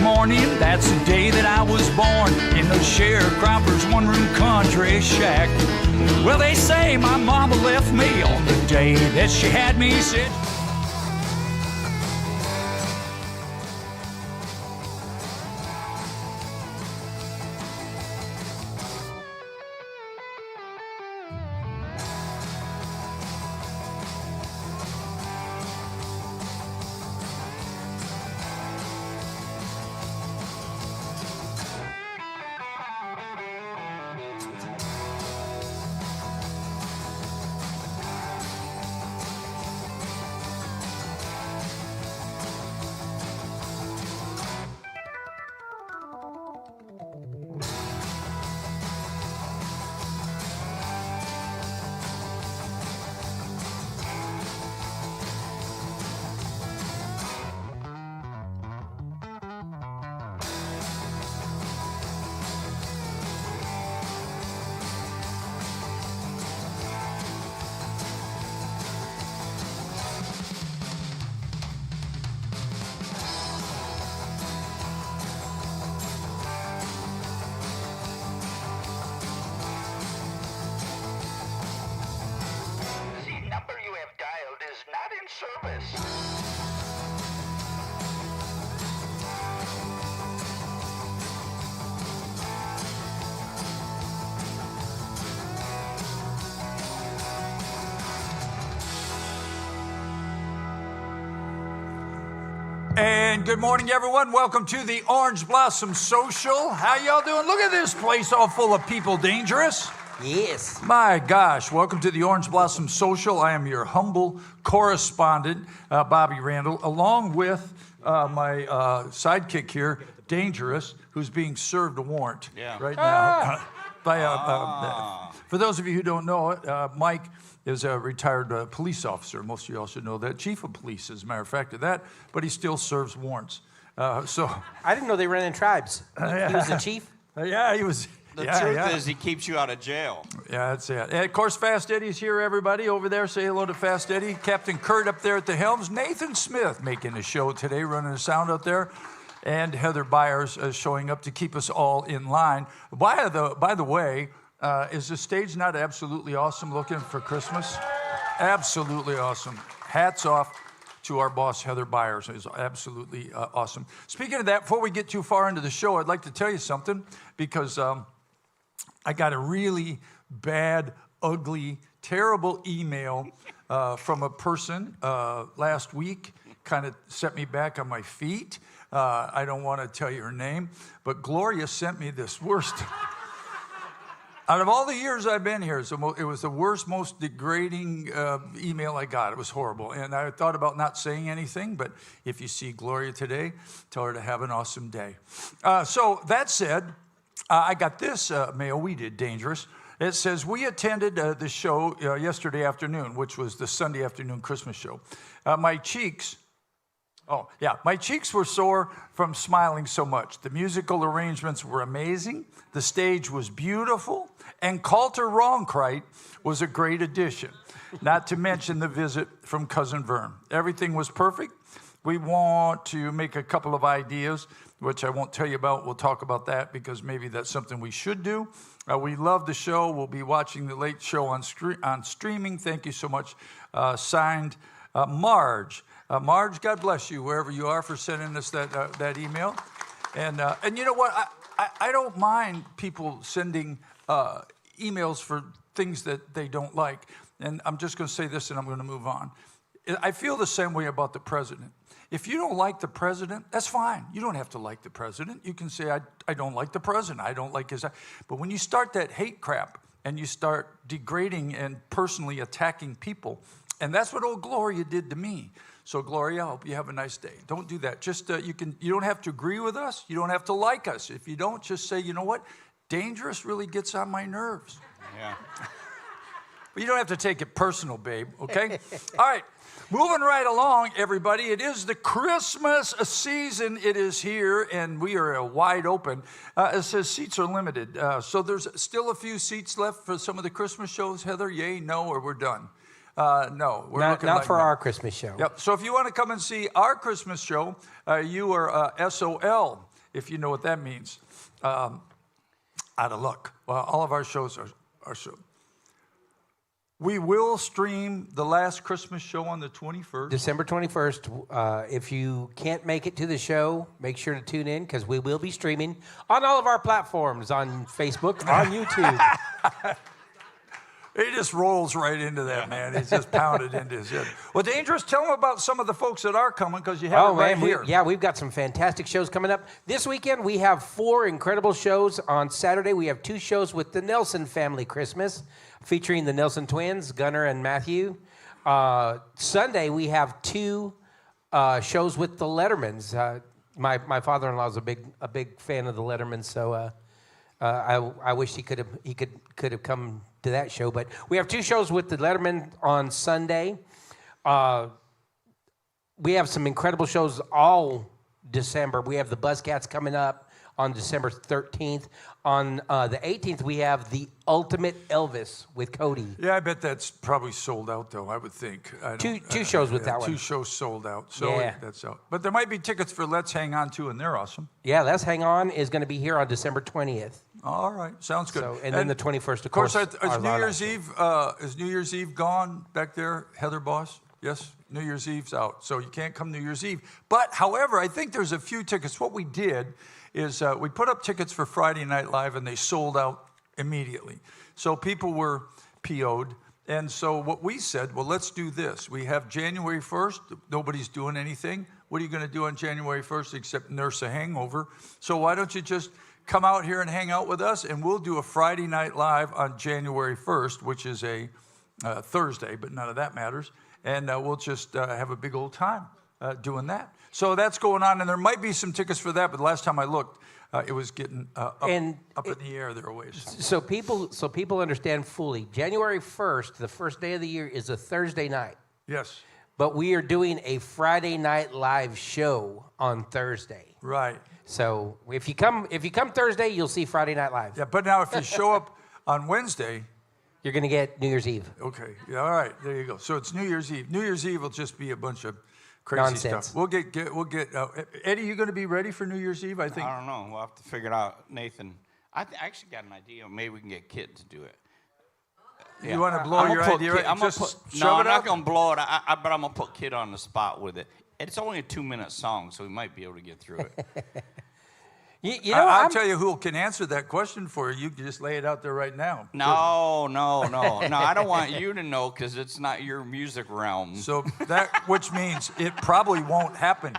morning, that's the day that I was born in the sharecropper's one-room country shack. Well, they say my mama left me on the day that she had me sit. And good morning, everyone. Welcome to the Orange Blossom Social. How y'all doing? Look at this place all full of people dangerous. Yes. My gosh, welcome to the Orange Blossom Social. I am your humble correspondent, Bobby Randall, along with my sidekick here, Dangerous, who's being served a warrant right now. For those of you who don't know it, Mike is a retired police officer. Most of you all should know that. Chief of police, as a matter of fact, of that, but he still serves warrants. So I didn't know they ran in tribes. He was the chief? Yeah, he was. The truth is he keeps you out of jail. Yeah, that's it. And of course, Fast Eddie's here, everybody. Over there, say hello to Fast Eddie. Captain Kurt up there at the helms. Nathan Smith making the show today, running the sound out there. And Heather Byers showing up to keep us all in line. By the way, is the stage not absolutely awesome looking for Christmas? Absolutely awesome. Hats off to our boss, Heather Byers. It's absolutely awesome. Speaking of that, before we get too far into the show, I'd like to tell you something, because I got a really bad, ugly, terrible email from a person last week. Kind of set me back on my feet. I don't want to tell you her name, but Gloria sent me this worst. Out of all the years I've been here, it was the worst, most degrading email I got. It was horrible. And I thought about not saying anything, but if you see Gloria today, tell her to have an awesome day. So that said, I got this mail. We did, Dangerous. It says, we attended the show yesterday afternoon, which was the Sunday afternoon Christmas show. My cheeks were sore from smiling so much. The musical arrangements were amazing. The stage was beautiful. And Coulter Ronkrite was a great addition, not to mention the visit from Cousin Vern. Everything was perfect. We want to make a couple of ideas, which I won't tell you about. We'll talk about that because maybe that's something we should do. We love the show. We'll be watching the late show on streaming. Thank you so much. Signed, Marge. Marge, God bless you, wherever you are, for sending us that email. And you know what? I don't mind people sending emails for things that they don't like. And I'm just going to say this and I'm going to move on. I feel the same way about the president. If you don't like the president, that's fine. You don't have to like the president. You can say, I don't like the president. I don't like his... But when you start that hate crap and you start degrading and personally attacking people, and that's what old Gloria did to me. So, Gloria, I hope you have a nice day. Don't do that. Just you don't have to agree with us. You don't have to like us. If you don't, just say, you know what? Dangerous really gets on my nerves. Yeah. But you don't have to take it personal, babe, okay? All right, moving right along, everybody. It is the Christmas season. It is here, and we are wide open. It says seats are limited. So there's still a few seats left for some of the Christmas shows. Heather, yay, no, or we're done? No, we're not like for no. our Christmas show. Yep. So if you want to come and see our Christmas show, you are SOL. if you know what that means. Out of luck. Well, all of our shows are show. We will stream the last Christmas show on the 21st. December 21st. If you can't make it to the show, make sure to tune in because we will be streaming on all of our platforms, on Facebook, on YouTube. He just rolls right into that, man. He's just pounded into his head. Well, Dangerous, tell them about some of the folks that are coming because you have it right here. We've got some fantastic shows coming up. This weekend, we have 4 incredible shows. On Saturday, we have 2 shows with the Nelson Family Christmas, featuring the Nelson twins, Gunnar and Matthew. Sunday, we have 2 shows with the Lettermans. My father-in-law is a big fan of the Lettermans, so I wish he could have come to that show. But we have 2 shows with the Letterman on Sunday. We have some incredible shows all December. We have the Buzzcats coming up on December 13th. On the 18th, we have the Ultimate Elvis with Cody. Yeah, I bet that's probably sold out, though, I would think. Two shows with that one. 2 shows sold out, so Yeah. that's out. But there might be tickets for Let's Hang On, too, and they're awesome. Yeah, Let's Hang On is going to be here on December 20th. All right, sounds good. So, and then the 21st, Of course, our is New Year's Lala. Eve? Is New Year's Eve gone back there, Heather Boss? Yes, New Year's Eve's out, so you can't come New Year's Eve. But, however, I think there's a few tickets. What we did is we put up tickets for Friday Night Live, and they sold out immediately. So people were PO'd. And so what we said, well, let's do this. We have January 1st. Nobody's doing anything. What are you going to do on January 1st except nurse a hangover? So why don't you just come out here and hang out with us, and we'll do a Friday Night Live on January 1st, which is a Thursday, but none of that matters. And we'll just have a big old time doing that. So that's going on, and there might be some tickets for that, but the last time I looked, it was getting up in the air there a ways. So people understand fully. January 1st, the first day of the year, is a Thursday night. Yes. But we are doing a Friday Night Live show on Thursday. Right. So if you come Thursday, you'll see Friday Night Live. Yeah, but now if you show up on Wednesday, you're going to get New Year's Eve. Okay. Yeah, all right. There you go. So it's New Year's Eve. New Year's Eve will just be a bunch of crazy Nonsense. stuff. We'll get. Eddie, you going to be ready for New Year's Eve? I think. I don't know. We'll have to figure it out. Nathan, I actually got an idea. Maybe we can get Kit to do it. You want to blow your idea? Right? I'm just no, I'm it not out? going to blow it. But I'm going to put Kit on the spot with it. It's only a 2-minute song, so we might be able to get through it. I'll tell you who can answer that question for you. You can just lay it out there right now. No. I don't want you to know because it's not your music realm. So which means it probably won't happen.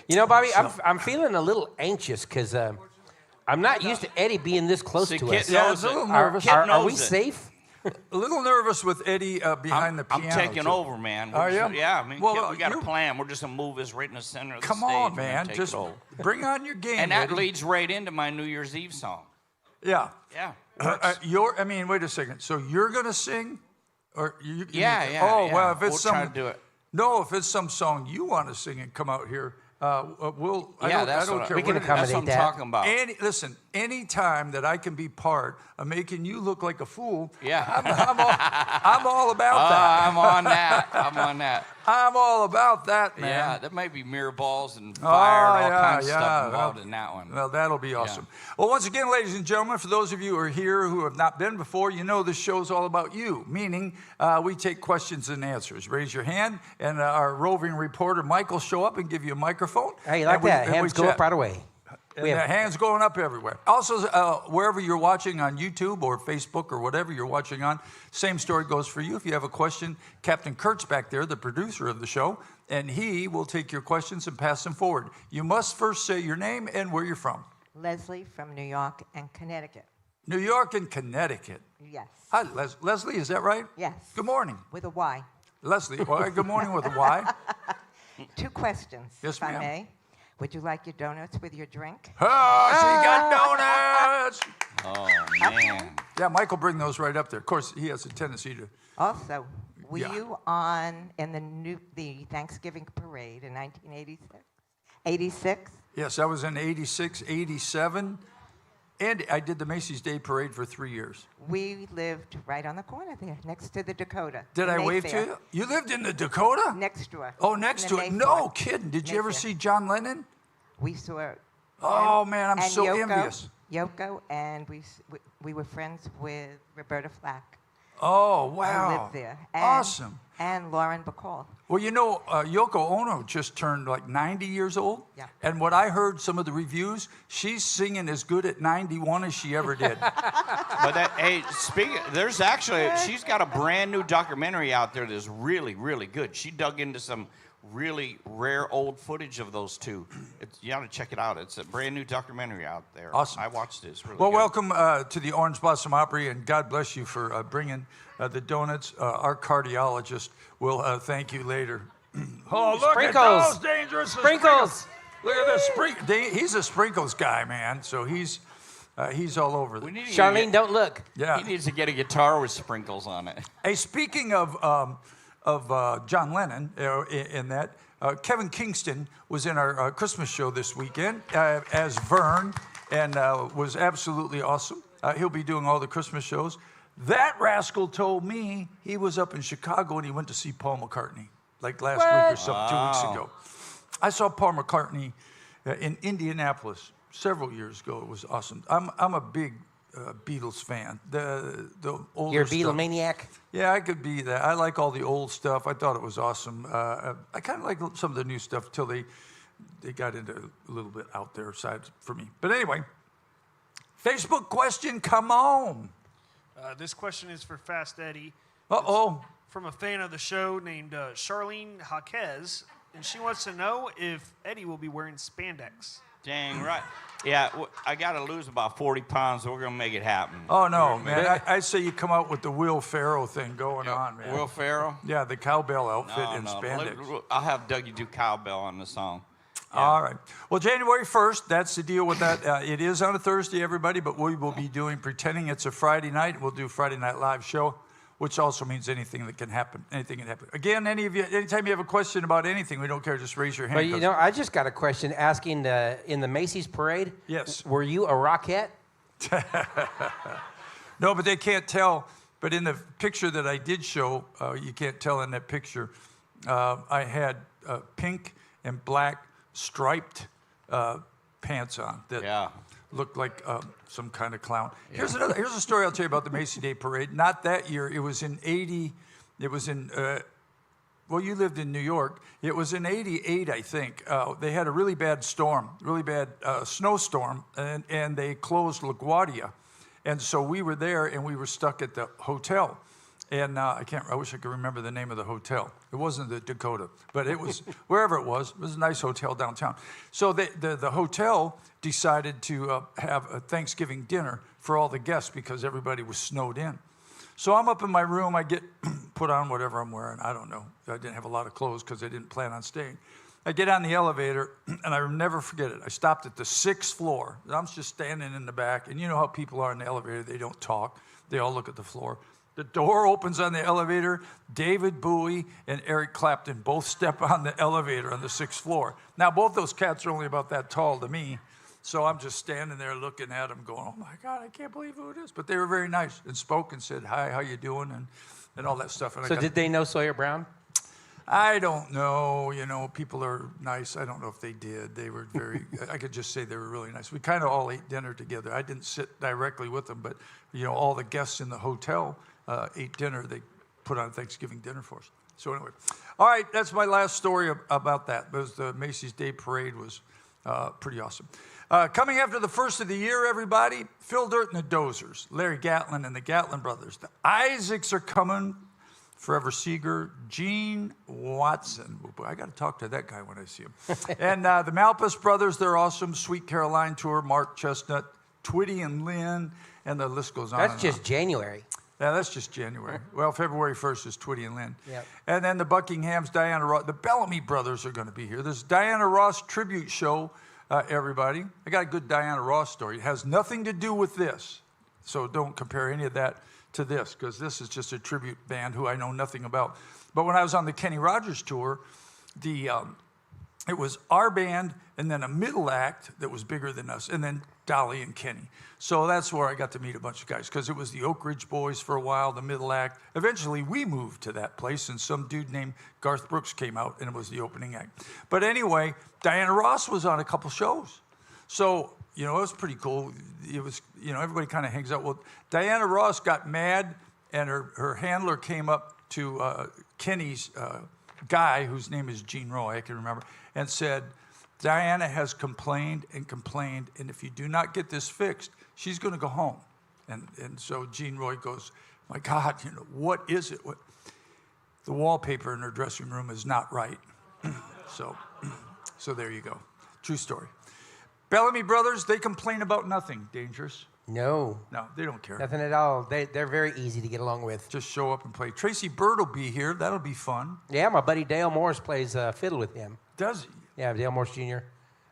Bobby, I'm feeling a little anxious because I'm not used to Eddie being this close to Kit us. Yeah, I was a little nervous. Are we safe? A little nervous with Eddie behind the piano. I'm taking too. over, man. Are you? Yeah, I mean, Well, we got a plan. We're just going to move us right in the center of the Come stage. on, and man. take Just it over. bring on your game, And that Eddie. leads right into my New Year's Eve song. Yeah. Yeah. Wait a second. So you're going to sing? Or you? Yeah. Oh, yeah. well, if it's we'll some. try to do it. No, if it's some song you want to sing and come out here, we'll. I don't care. We can what it is. accommodate That's what I'm that. talking about. Listen, any time that I can be part of making you look like a fool, Yeah. I'm all about that. I'm on that. I'm all about that, man. Yeah, that might be mirror balls and fire and all kinds of stuff involved Well, in that one. Well, that'll be awesome. Well, once again, ladies and gentlemen, for those of you who are here who have not been before, you know this show's all about you, meaning we take questions and answers. Raise your hand, and our roving reporter, Mike, will show up and give you a microphone. Hey, you like that? Hands go up right away. And hands going up everywhere. Also, wherever you're watching on YouTube or Facebook or whatever you're watching on, same story goes for you. If you have a question, Captain Kurt's back there, the producer of the show, and he will take your questions and pass them forward. You must first say your name and where you're from. Leslie from New York and Connecticut. New York and Connecticut. Yes. Hi, Leslie, is that right? Yes. Good morning. With a Y. Leslie, well, good morning with a Y. 2 questions, Yes, if I ma'am. may. Would you like your donuts with your drink? Oh, she got donuts. Oh, man. Yeah, Mike will bring those right up there. Of course, he has a tendency to. Also, were Yeah. you on in the Thanksgiving parade in 1986? 86? Yes, I was in 86, 87. And I did the Macy's Day Parade for 3 years. We lived right on the corner there, next to the Dakota. Did in I wave to Mayfair. you? You lived in the Dakota? Next door. Oh, next in to the it. Mayfair. No kidding. Did you ever Mayfair. see John Lennon? We saw. Oh, man, I'm and so Yoko, envious. Yoko, and we were friends with Roberta Flack, Oh, who wow. lived there. And, Awesome. And Lauren Bacall. Well, you know, Yoko Ono just turned like 90 years old. Yeah. And what I heard some of the reviews, she's singing as good at 91 as she ever did. But hey, there's actually, she's got a brand new documentary out there that's really, really good. She dug into some really rare old footage of those two. You ought to check it out. It's a brand new documentary out there. Awesome. I watched it. It's really Well, good. welcome to the Orange Blossom Opry, and God bless you for bringing the donuts. Our cardiologist will thank you later. Oh, look Sprinkles. at those dangerous Sprinkles. Look at this sprinkles. He's a sprinkles guy, man. So he's all over We this. need to Charlene, don't look. Yeah. He needs to get a guitar with sprinkles on it. Hey, speaking of John Lennon, in that, Kevin Kingston was in our Christmas show this weekend as Vern, and was absolutely awesome. He'll be doing all the Christmas shows. That rascal told me he was up in Chicago and he went to see Paul McCartney, like last week or so, 2 weeks ago. I saw Paul McCartney in Indianapolis several years ago. It was awesome. I'm a big Beatles fan. The older You're a stuff. Beatle maniac. Yeah, I could be that. I like all the old stuff. I thought it was awesome. I kind of like some of the new stuff till they got into a little bit out there side for me. But anyway, Facebook question, come on. This question is for Fast Eddie Uh-oh. from a fan of the show named Charlene Jaquez, and she wants to know if Eddie will be wearing spandex. Dang right. Yeah, I got to lose about 40 pounds, so we're going to make it happen. Oh, no, man. I say you come out with the Will Ferrell thing going on, man. Will Ferrell? Yeah, the cowbell outfit No, in no. spandex. I'll have Dougie do cowbell on the song. All right. Well, January 1st, that's the deal with that. It is on a Thursday, everybody, but we will be doing pretending it's a Friday night. We'll do Friday Night Live show, which also means anything that can happen. Anything can happen. Again, anytime you have a question about anything, we don't care. Just raise your hand. But you 'cause- know, I just got a question asking in the Macy's parade. Yes. Were you a Rockette? No, but they can't tell. But in the picture that I did show, you can't tell in that picture. I had pink and black striped pants on that looked like some kind of clown. Yeah. Here's a story I'll tell you about the Macy Day Parade. Not that year. It was in 80. It was in. Well, you lived in New York. It was in 88, I think. They had a really bad storm, really bad snowstorm, and they closed LaGuardia. And so we were there, and we were stuck at the hotel. And I wish I could remember the name of the hotel. It wasn't the Dakota, but it was wherever it was. It was a nice hotel downtown. So the hotel decided to have a Thanksgiving dinner for all the guests because everybody was snowed in. So I'm up in my room. I get put on whatever I'm wearing. I don't know. I didn't have a lot of clothes because I didn't plan on staying. I get on the elevator, and I'll never forget it. I stopped at the 6th floor. I'm just standing in the back, and you know how people are in the elevator. They don't talk. They all look at the floor. The door opens on the elevator. David Bowie and Eric Clapton both step on the elevator on the 6th floor. Now, both those cats are only about that tall to me. So I'm just standing there looking at them going, oh, my God, I can't believe who it is. But they were very nice and spoke and said, hi, how you doing, and all that stuff. And So did they know Sawyer Brown? I don't know. You know, people are nice. I don't know if they did. They were very, I could just say they were really nice. We kind of all ate dinner together. I didn't sit directly with them, but, you know, all the guests in the hotel ate dinner. They put on Thanksgiving dinner for us. So anyway, all right, that's my last story about that. It was the Macy's Day Parade was pretty awesome. Coming after the first of the year, everybody, Phil Dirt and the Dozers, Larry Gatlin and the Gatlin brothers. The Isaacs are coming, Forever Seeger, Gene Watson. Oh boy, I got to talk to that guy when I see him. And the Malpas brothers, they're awesome. Sweet Caroline Tour, Mark Chestnut, Twitty and Lynn, and the list goes on. That's just January. Yeah, that's just January. Well, February 1st is Twitty and Lynn. Yep. And then the Buckinghams, Diana Ross, the Bellamy brothers are going to be here. There's Diana Ross tribute show, everybody. I got a good Diana Ross story. It has nothing to do with this, so don't compare any of that to this, because this is just a tribute band who I know nothing about. But when I was on the Kenny Rogers tour, the it was our band and then a middle act that was bigger than us, and then Dolly and Kenny. So that's where I got to meet a bunch of guys, because it was the Oak Ridge Boys for a while, the middle act. Eventually, we moved to that place, and some dude named Garth Brooks came out, and it was the opening act. But anyway, Diana Ross was on a couple shows. So, it was pretty cool. It was, everybody kind of hangs out. Well, Diana Ross got mad, and her handler came up to Kenny's guy, whose name is Gene Roy, I can remember, and said, Diana has complained, and if you do not get this fixed, she's going to go home. And so Gene Roy goes, my God, what is it? The wallpaper in her dressing room is not right. So there you go. True story. Bellamy Brothers, they complain about nothing dangerous. No, they don't care. nothing at all. They're very easy to get along with. Just show up and play. Tracy Bird will be here. That'll be fun. Yeah, my buddy Dale Morris plays fiddle with him. Does he? Yeah, Dale Morris Jr.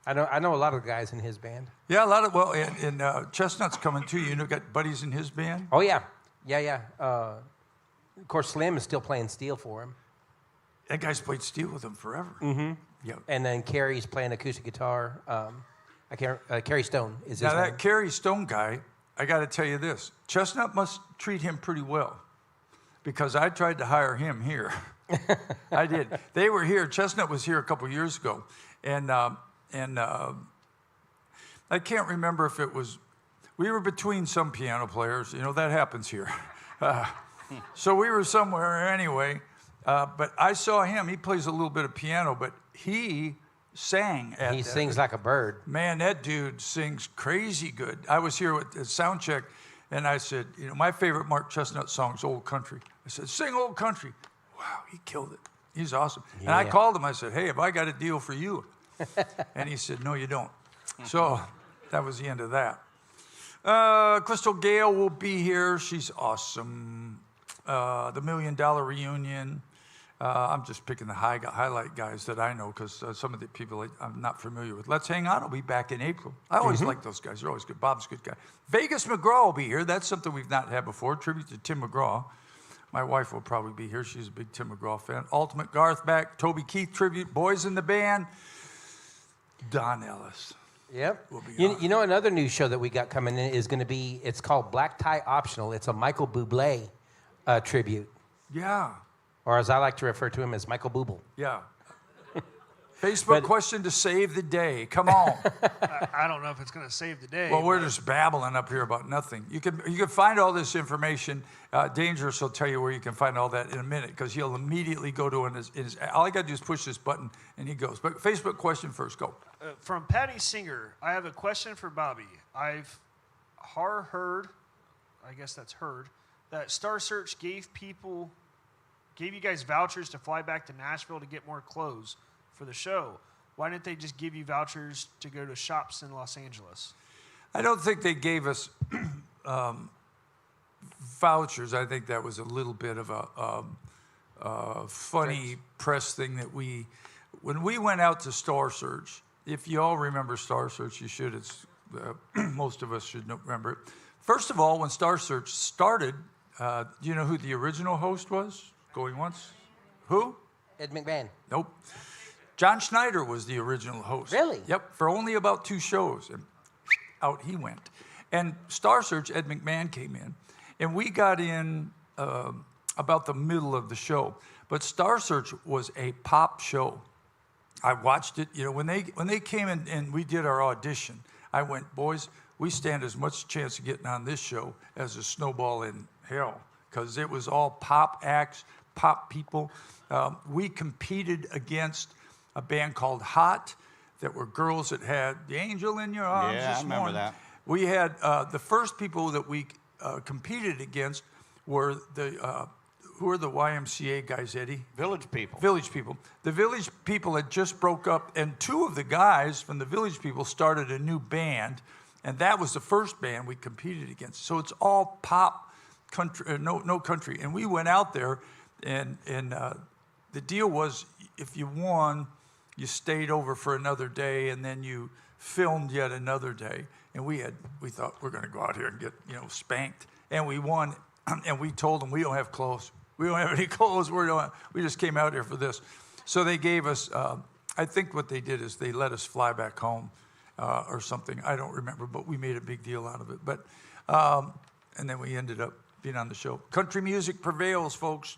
I know a lot of the guys in his band. Yeah, a lot of, and Chestnut's coming too. Got buddies in his band? Oh, yeah. Yeah. Of course, Slim is still playing steel for him. That guy's played steel with him forever. Mm-hmm. Yeah. And then Kerry's playing acoustic guitar. Kerry Stone is his Now, name. that Kerry Stone guy, I got to tell you this. Chestnut must treat him pretty well, because I tried to hire him here. I did. They were here. Chestnut was here a couple years ago. And I can't remember if it was, we were between some piano players. That happens here. So we were somewhere anyway. But I saw him. He plays a little bit of piano, but he sang at He sings like a bird. Man, that dude sings crazy good. I was here with the sound check, and I said, my favorite Mark Chestnut song is Old Country. I said, sing Old Country. Wow, he killed it. He's awesome. And I called him. I said, hey, have I got a deal for you? And he said, no, you don't. So that was the end of that. Crystal Gale will be here. She's awesome. The $1 Million Reunion. I'm just picking the highlight guys that I know, because some of the people I'm not familiar with. Let's Hang On will be back in April. I always like those guys. They're always good. Bob's a good guy. Vegas McGraw will be here. That's something we've not had before. Tribute to Tim McGraw. My wife will probably be here. She's a big Tim McGraw fan. Ultimate Garth back. Toby Keith tribute. Boys in the Band. Don Ellis. Yep. Will be You, on. you know, another new show that we got coming in is going to be, it's called Black Tie Optional. It's a Michael Bublé tribute, Yeah. or as I like to refer to him as Michael Booble. Yeah. Facebook question to save the day. Come on. I don't know if it's going to save the day. Well, we're just babbling up here about nothing. You can find all this information. Dangerous will tell you where you can find all that in a minute, because he'll immediately go to his all I got to do is push this button and he goes. But Facebook question first, go. From Patty Singer, I have a question for Bobby. I've heard, I guess that's heard, that Star Search gave you guys vouchers to fly back to Nashville to get more clothes for the show. Why didn't they just give you vouchers to go to shops in Los Angeles? I don't think they gave us vouchers. I think that was a little bit of a funny press thing that when we went out to Star Search, if you all remember Star Search, you should. It's most of us should remember it. First of all, when Star Search started, do you know who the original host was? Going once? Who? Ed McMahon. Nope. John Schneider was the original host. Really? Yep, for only about 2 shows. And out he went. And Star Search, Ed McMahon came in. And we got in about the middle of the show. But Star Search was a pop show. I watched it. When they came in and we did our audition, I went, boys, we stand as much chance of getting on this show as a snowball in hell. Because it was all pop acts, pop people. We competed against a band called Hot, that were girls that had The Angel in Your Arms. Yeah, I remember that. We had the first people that we competed against were who are the YMCA guys, Eddie? Village People. Village People. The Village People had just broke up, and 2 of the guys from the Village People started a new band, and that was the first band we competed against. So it's all pop country, no country. And we went out there, and the deal was, if you won, you stayed over for another day, and then you filmed yet another day. And we thought we're going to go out here and get spanked, and we won. And we told them we don't have clothes. We don't have any clothes. We just came out here for this. So they gave us I think what they did is they let us fly back home or something. I don't remember, but we made a big deal out of it. But and then we ended up being on the show. Country music prevails, folks.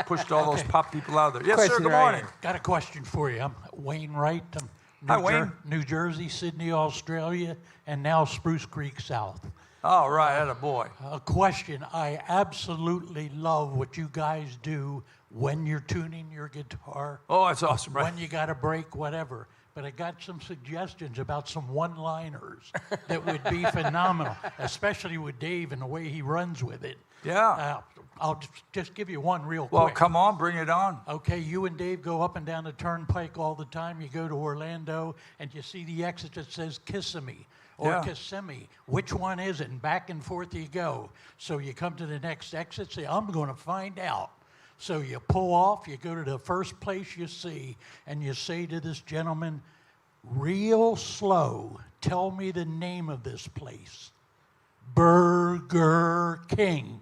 Pushed all those pop people out of there. Yes, sir. Question Good right morning. here. Got a question for you. I'm Wayne Wright. I'm Hi, Wayne. New Jersey, Sydney, Australia, and now Spruce Creek South. All right, attaboy. A question. I absolutely love what you guys do when you're tuning your guitar, Oh, that's awesome, right? when you got a break, whatever. But I got some suggestions about some one-liners that would be phenomenal, especially with Dave and the way he runs with it. Yeah. I'll just give you one real Well, quick. come on, bring it on. Okay, you and Dave go up and down the turnpike all the time. You go to Orlando and you see the exit that says Kissimmee or Yeah. Kissimmee. Which one is it? And back and forth you go. So you come to the next exit, say, I'm going to find out. So you pull off, you go to the first place you see, and you say to this gentleman, real slow, tell me the name of this place. Burger King.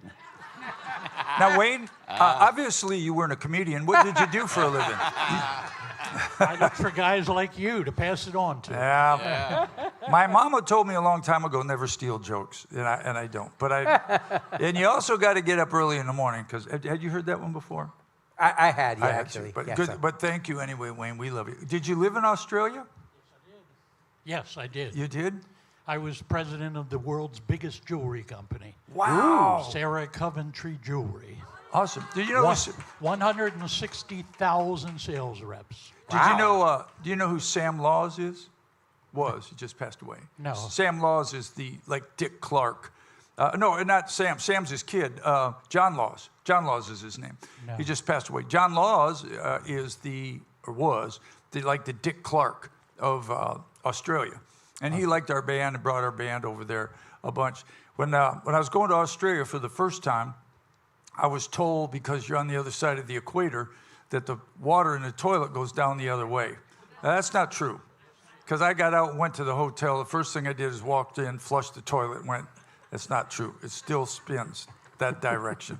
Now, Wayne, obviously you weren't a comedian. What did you do for a living? I look for guys like you to pass it on to. Yeah. My mama told me a long time ago, never steal jokes, and I don't. But and you also got to get up early in the morning, because had you heard that one before? I had, yeah, I had actually. to, but Yes, good. sir. But thank you anyway, Wayne. We love you. Did you live in Australia? Yes, I did. You did? I was president of the world's biggest jewelry company, Wow. Sarah Coventry Jewelry. Awesome. Did you know? 160,000 sales reps. Do you know who Sam Laws is? Was. He just passed away. No. Sam Laws is like Dick Clark. No, not Sam. Sam's his kid. John Laws. John Laws is his name. No. He just passed away. John Laws was the Dick Clark of Australia. And he liked our band and brought our band over there a bunch. When I was going to Australia for the first time, I was told, because you're on the other side of the equator, that the water in the toilet goes down the other way. Now, that's not true. Because I got out and went to the hotel. The first thing I did is walked in, flushed the toilet, and went, that's not true. It still spins that direction.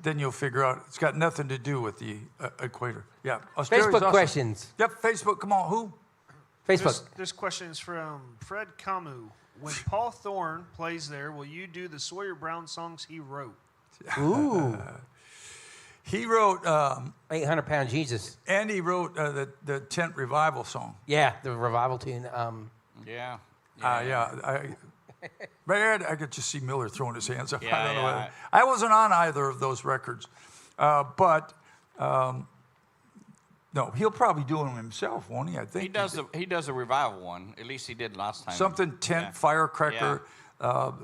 Then you'll figure out it's got nothing to do with the equator. Yeah. Australia's Facebook awesome. questions. Yep, Facebook. Come on, who? Facebook. This question is from Fred Camus. When Paul Thorne plays there, will you do the Sawyer Brown songs he wrote? Ooh. He wrote, 800-pound Jesus. and he wrote the Tent Revival song. Yeah, the revival tune. Yeah. Man, I could just see Miller throwing his hands up. Yeah, I don't know. yeah. I wasn't on either of those records. But no, he'll probably do them himself, won't he? I think He does a revival one. At least he did last time. something tent Yeah. firecracker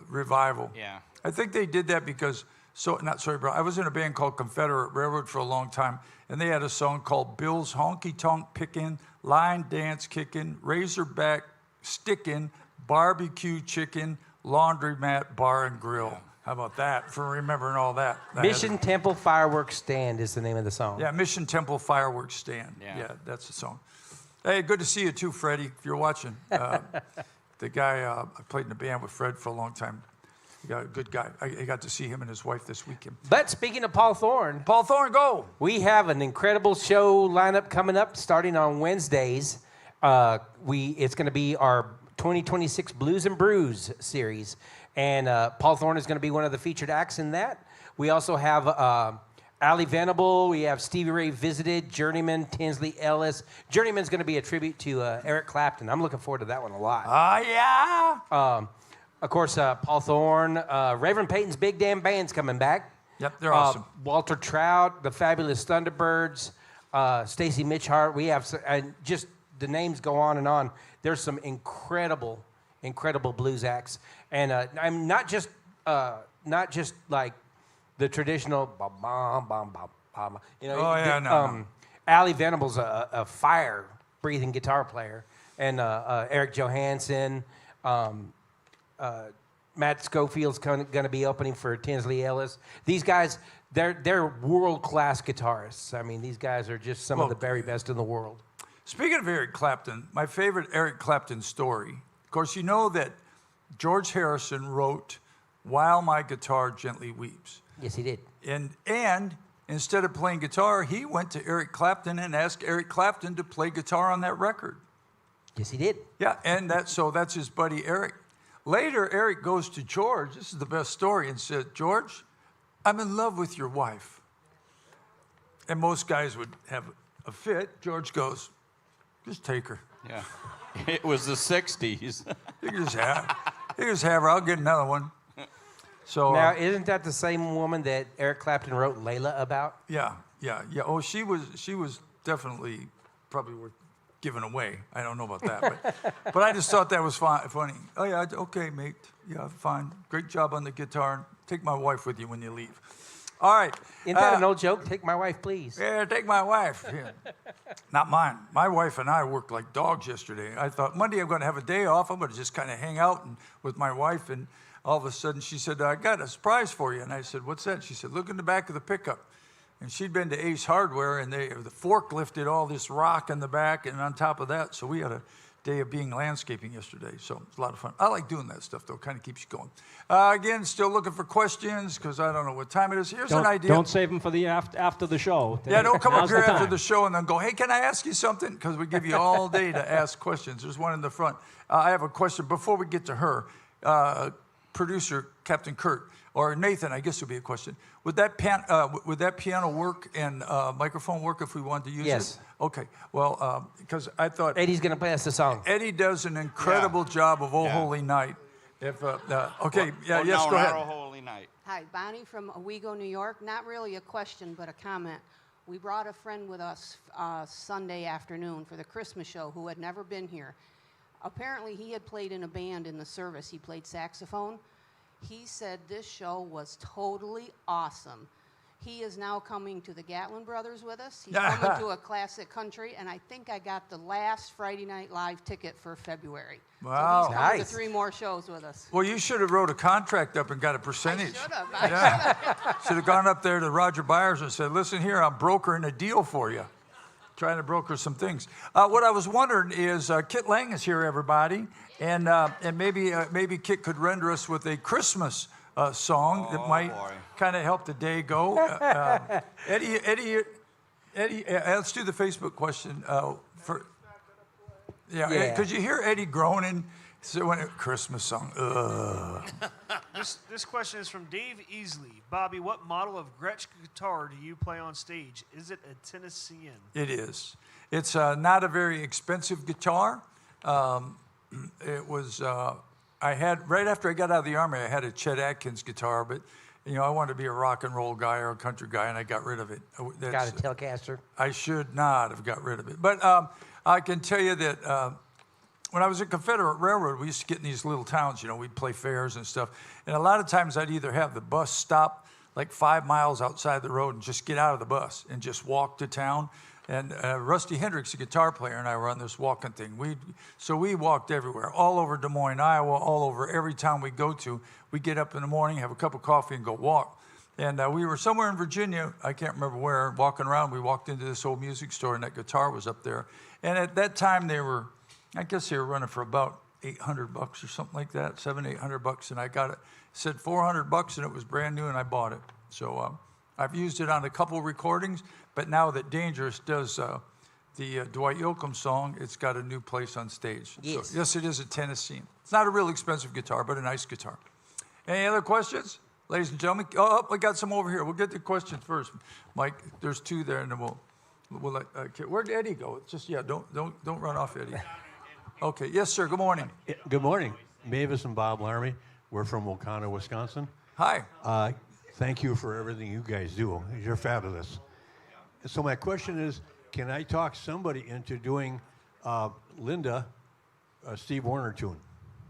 revival. Yeah. I think they did that because I was in a band called Confederate Railroad for a long time, and they had a song called Bill's Honky Tonk Pickin', Line Dance Kickin', Razorback Stickin', Barbecue Chicken, Laundromat Bar and Grill. How about that for remembering all that? Mission Temple Fireworks Stand is the name of the song. Yeah, Mission Temple Fireworks Stand. Yeah. That's the song. Hey, good to see you too, Freddie, if you're watching. The guy, I played in a band with Fred for a long time. A good guy. I got to see him and his wife this weekend. But speaking of Paul Thorne, Paul Thorne, go. we have an incredible show lineup coming up starting on Wednesdays. It's going to be our 2026 Blues and Brews series. And Paul Thorne is going to be one of the featured acts in that. We also have Ali Venable. We have Stevie Ray Visited, Journeyman, Tinsley Ellis. Journeyman's going to be a tribute to Eric Clapton. I'm looking forward to that one a lot. Yeah. Of course, Paul Thorne, Reverend Peyton's Big Damn Band's coming back. Yep, they're awesome. Walter Trout, the Fabulous Thunderbirds, Stacy Mitchhart. We have just the names go on and on. There's some incredible blues acts, and I'm not just like the traditional bam bam bam bam. You know, Ali Venable's a fire-breathing guitar player, and Eric Johansson. Matt Schofield's going to be opening for Tinsley Ellis. These guys, they're world-class guitarists. I mean, these guys are just some of the very best in the world. Speaking of Eric Clapton, my favorite Eric Clapton story, of course, you know that George Harrison wrote While My Guitar Gently Weeps. Yes, he did. And Instead of playing guitar, he went to Eric Clapton and asked Eric Clapton to play guitar on that record. Yes, he did. Yeah, and that's his buddy Eric. Later, Eric goes to George, this is the best story, and said, George, I'm in love with your wife. And most guys would have a fit. George goes, just take her. Yeah. It was the 60s. You can just have her. I'll get another one. So Now, isn't that the same woman that Eric Clapton wrote Layla about? yeah. Oh, she was definitely probably worth giving away. I don't know about that, but I just thought that was funny. Oh yeah, okay, mate. Yeah, fine. Great job on the guitar. Take my wife with you when you leave. All right. Isn't that an old joke? Take my wife, please. Yeah, take my wife. Yeah. Not mine. My wife and I worked like dogs yesterday. I thought Monday I'm going to have a day off. I'm going to just kind of hang out with my wife. And all of a sudden she said, I got a surprise for you. And I said, what's that? She said, look in the back of the pickup. And she'd been to Ace Hardware, and the fork lifted all this rock in the back and on top of that. So we had a day of being landscaping yesterday. So it's a lot of fun. I like doing that stuff, though. Kind of keeps you going. Again, still looking for questions because I don't know what time it is. Here's an idea. Don't save them for the after the show. Yeah, don't come up Now's here the after time. the show and then go, hey, can I ask you something? Because we give you all day to ask questions. There's one in the front. I have a question before we get to her. Producer, Captain Kurt, or Nathan, I guess would be a question. Would that piano work and microphone work if we wanted to use Yes. it? Okay. Well, because I thought Eddie's going to play us the song. Eddie does an incredible job of Oh Holy Night. If okay, yeah, yes, go ahead. Not a holy night. Hi, Bonnie from Owego, New York. Not really a question, but a comment. We brought a friend with us Sunday afternoon for the Christmas show who had never been here. Apparently, he had played in a band in the service. He played saxophone. He said this show was totally awesome. He is now coming to the Gatlin Brothers with us. He's coming to a classic country, and I think I got the last Friday Night Live ticket for February. Wow. So he's coming Nice. to 3 more shows with us. Well, you should have wrote a contract up and got a percentage. I should have. Should have gone up there to Roger Byers and said, listen here, I'm brokering a deal for you. Trying to broker some things. What I was wondering is, Kit Lang is here, everybody, and maybe Kit could render us with a Christmas song that might kind of help the day go. Eddie, let's do the Facebook question. Yeah. Could you hear Eddie groaning? So when Christmas song. This question is from Dave Easley. Bobby, what model of Gretsch guitar do you play on stage? Is it a Tennessean? It is. It's not a very expensive guitar. It was. I had right after I got out of the Army, I had a Chet Atkins guitar, but I wanted to be a rock and roll guy or a country guy, and I got rid of it. Got a Telecaster. I should not have got rid of it. But I can tell you that when I was at Confederate Railroad, we used to get in these little towns. We'd play fairs and stuff. And a lot of times I'd either have the bus stop like 5 miles outside the road and just get out of the bus and just walk to town. And Rusty Hendricks, the guitar player, and I were on this walking thing. We walked everywhere, all over Des Moines, Iowa, all over every town we go to. We get up in the morning, have a cup of coffee, and go walk. And we were somewhere in Virginia, I can't remember where, walking around. We walked into this old music store, and that guitar was up there. And at that time, I guess they were running for about $800 or something like that, $700-800, and I got it. It said $400, and it was brand new, and I bought it. So I've used it on a couple recordings, but now that Dangerous does the Dwight Yoakam song, it's got a new place on stage. Yes. So, yes, it is a Tennessean. It's not a real expensive guitar, but a nice guitar. Any other questions, ladies and gentlemen? Oh, we got some over here. We'll get the questions first. Mike, there's 2 there, and then we'll let. Where'd Eddie go? It's just don't run off, Eddie. Okay. Yes, sir. Good morning. Good morning. Mavis and Bob Larmy. We're from Wilkana, Wisconsin. Hi. Thank you for everything you guys do. You're fabulous. So my question is, can I talk somebody into doing Linda, a Steve Wariner tune?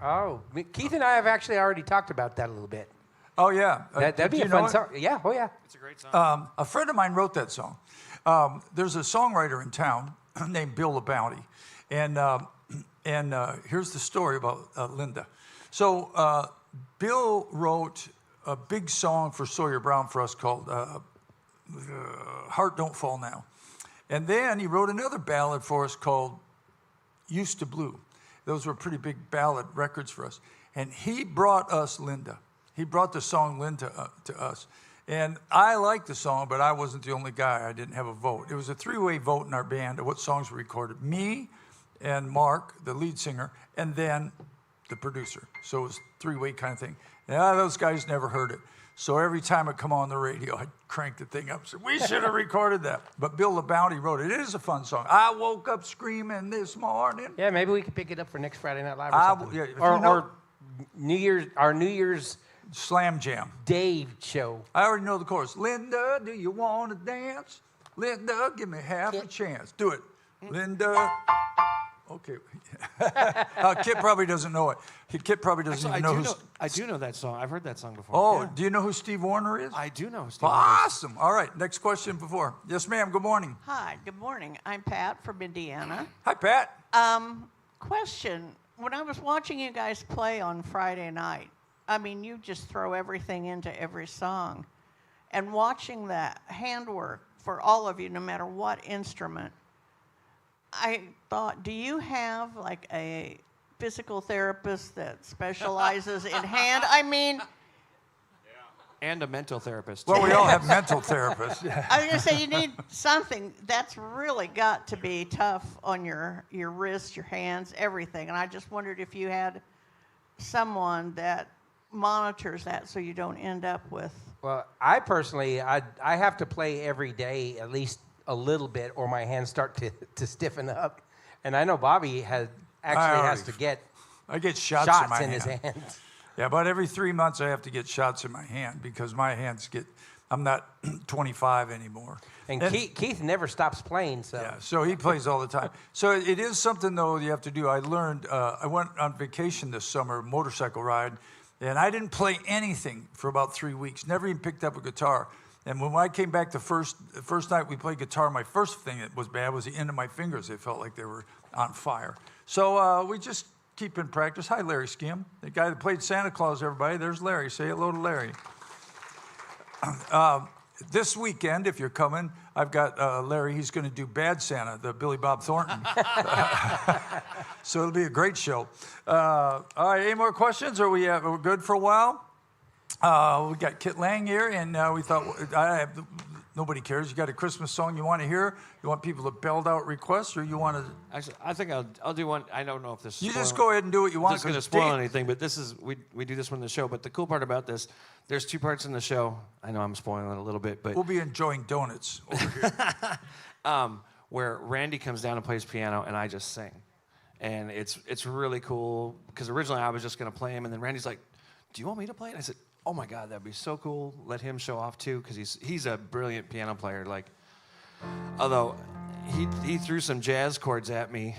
Oh, Keith and I have actually already talked about that a little bit. Oh, yeah. That'd do be you a know fun it? song. Yeah, oh yeah. It's a great song. A friend of mine wrote that song. There's a songwriter in town named Bill LaBounty. And here's the story about Linda. So Bill wrote a big song for Sawyer Brown for us called Heart Don't Fall Now. And then he wrote another ballad for us called Used to Blue. Those were pretty big ballad records for us. And he brought us Linda. He brought the song Linda to us. And I liked the song, but I wasn't the only guy. I didn't have a vote. It was a three-way vote in our band of what songs were recorded. Me and Mark, the lead singer, and then the producer. So it was a three-way kind of thing. Yeah, those guys never heard it. So every time it come on the radio, I'd crank the thing up and say, we should have recorded that. But Bill LaBounty wrote it. It is a fun song. I woke up screaming this morning. Yeah, maybe we could pick it up for next Friday Night Live or I something. w- yeah, if or, you know- or our New Year's Slam Jam. Day show. I already know the chorus. Linda, do you want to dance? Linda, give me half a chance. Do it. Linda. Okay. Kit probably doesn't know it. Kit probably doesn't Actually, even know who's... I do know that song. I've heard that song before. Oh, Yeah. do you know who Steve Warner is? I do know. Steve Wonder. Awesome. All right, next question before. Yes, ma'am. Good morning. Hi, good morning. I'm Pat from Indiana. Hi, Pat. Question. When I was watching you guys play on Friday night, I mean, you just throw everything into every song. And watching that handwork for all of you, no matter what instrument, I thought, do you have like a physical therapist that specializes in hand? I mean, And a mental therapist. Well, we all have mental therapists. I was going to say, you need something that's really got to be tough on your wrists, your hands, everything. And I just wondered if you had someone that monitors that so you don't end up with... Well, I personally, I have to play every day at least a little bit, or my hands start to stiffen up. And I know Bobby has to get I get shots in my his hand. hands. Yeah, about every 3 months I have to get shots in my hand because my hands get, I'm not 25 anymore. And Keith never stops playing, so. Yeah, so he plays all the time. So it is something, though, you have to do. I learned, I went on vacation this summer, motorcycle ride, and I didn't play anything for about 3 weeks, never even picked up a guitar. And when I came back the first night we played guitar, my first thing that was bad was the end of my fingers. They felt like they were on fire. So we just keep in practice. Hi, Larry Skim, the guy that played Santa Claus, everybody. There's Larry. Say hello to Larry. This weekend, if you're coming, I've got Larry. He's going to do Bad Santa, the Billy Bob Thornton. So it'll be a great show. All right, any more questions? Or we're good for a while? We got Kit Lang here, and we thought nobody cares. You got a Christmas song you want to hear? You want people to belt out requests, or you want to? Actually, I think I'll do one. I don't know if this. You just go ahead and do what you want. This is going to spoil anything, but this is we do this one in the show. But the cool part about this, there's two parts in the show. I know I'm spoiling it a little bit, but we'll be enjoying donuts over here. Where Randy comes down and plays piano, and I just sing, and it's really cool because originally I was just going to play him, and then Randy's like, "Do you want me to play it?" I said, "Oh my God, that'd be so cool. Let him show off too, because he's a brilliant piano player. Like, although he threw some jazz chords at me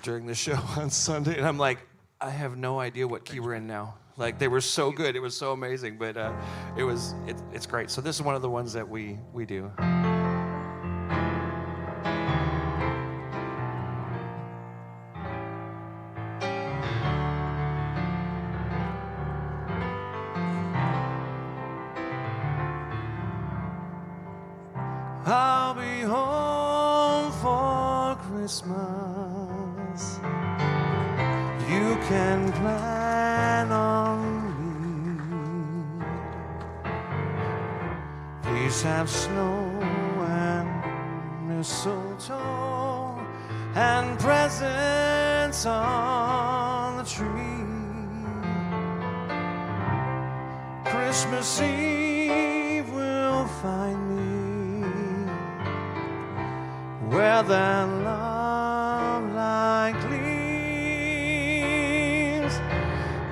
during the show on Sunday, and I'm like, I have no idea what key we're in now. Like, they were so good. It was so amazing, but it's great. So this is one of the ones that we do. I'll be home for Christmas. You can plan on me. Please have snow and mistletoe and presents on the tree. Christmas Eve will find me where that love light gleams.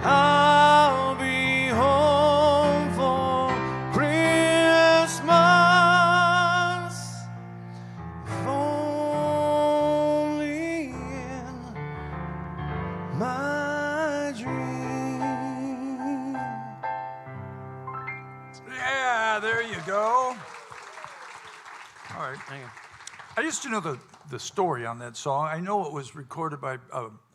I'll be home for Christmas, if only in my dream. Yeah, there you go. All right. Thank you. I used to know the story on that song. I know it was recorded by.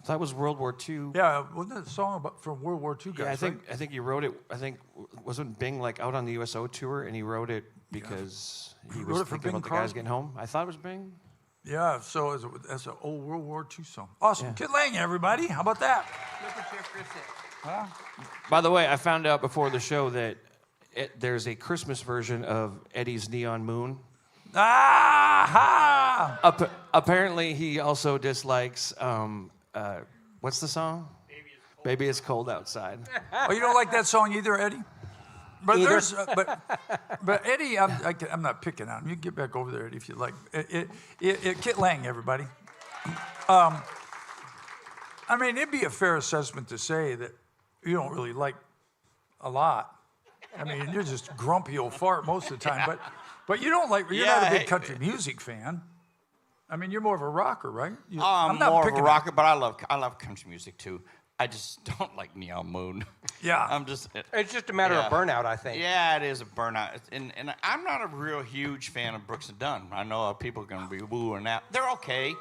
That was World War II. Yeah, wasn't that a song from World War II guys? Yeah, I think he wrote it. I think wasn't Bing like out on the USO tour, and he wrote it because he was wrote it for thinking Bing about the guys Crosby? getting home. I thought it was Bing. Yeah, so that's an old World War II song. Awesome. Kit Lang, everybody. How about that? Look what your Chris said. Huh? By the way, I found out before the show that there's a Christmas version of Eddie's Neon Moon. Ah-ha! Apparently, he also dislikes, what's the song? Baby It's Cold Outside. Oh, you don't like that song either, Eddie? But Either. there's, but Eddie, I'm not picking on him. You can get back over there, Eddie, if you like. Kit Lang, everybody. I mean, it'd be a fair assessment to say that you don't really like a lot. I mean, you're just grumpy old fart most of the time. But you don't like. You're not a big country music fan. I mean, you're more of a rocker, right? I'm not more of picking a on- rocker, but I love country music too. I just don't like Neon Moon. Yeah. I'm just. It's just a matter of burnout, I think. Yeah, it is a burnout, and I'm not a real huge fan of Brooks and Dunn. I know people are going to be wooing that. They're okay,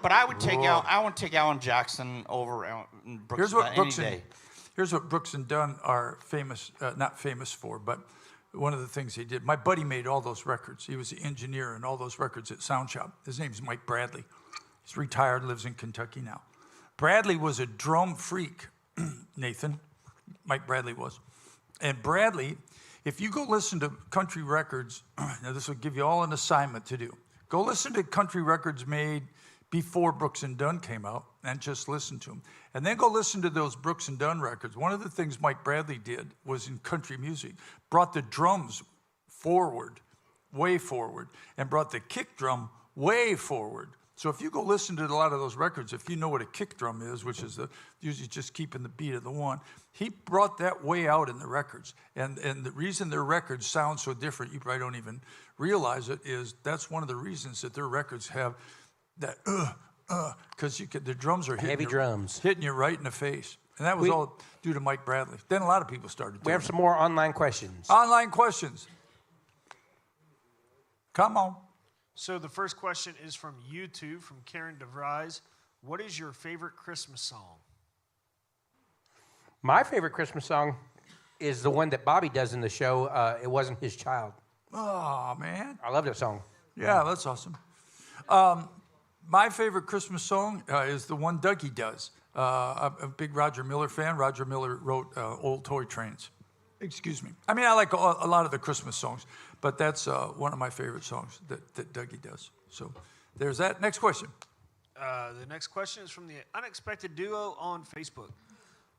but I would take Alan Jackson over Brooks Here's and what Dunn Brooks any and, day. here's what Brooks and Dunn are famous, not famous for, but one of the things they did. My buddy made all those records. He was the engineer in all those records at Sound Shop. His name's Mike Bradley. He's retired, lives in Kentucky now. Bradley was a drum freak, Nathan. Mike Bradley was. And Bradley, if you go listen to country records, now this will give you all an assignment to do. Go listen to country records made before Brooks and Dunn came out and just listen to them. And then go listen to those Brooks and Dunn records. One of the things Mike Bradley did was in country music, brought the drums forward, way forward, and brought the kick drum way forward. So if you go listen to a lot of those records, if you know what a kick drum is, which is usually just keeping the beat of the one, he brought that way out in the records. And the reason their records sound so different, you probably don't even realize it, is that's one of the reasons that their records have that because the drums are hitting Heavy drums. hitting you right in the face. And that was all due to Mike Bradley. Then a lot of people started doing We have some more online questions. Online questions. Come on. So the first question is from YouTube, from Karen DeVries. What is your favorite Christmas song? My favorite Christmas song is the one that Bobby does in the show, It Wasn't His Child. Oh, man. I love that song. Yeah, that's awesome. My favorite Christmas song is the one Dougie does. I'm a big Roger Miller fan. Roger Miller wrote Old Toy Trains. Excuse me. I mean, I like a lot of the Christmas songs, but that's one of my favorite songs that Dougie does. So there's that. Next question. The next question is from the Unexpected Duo on Facebook.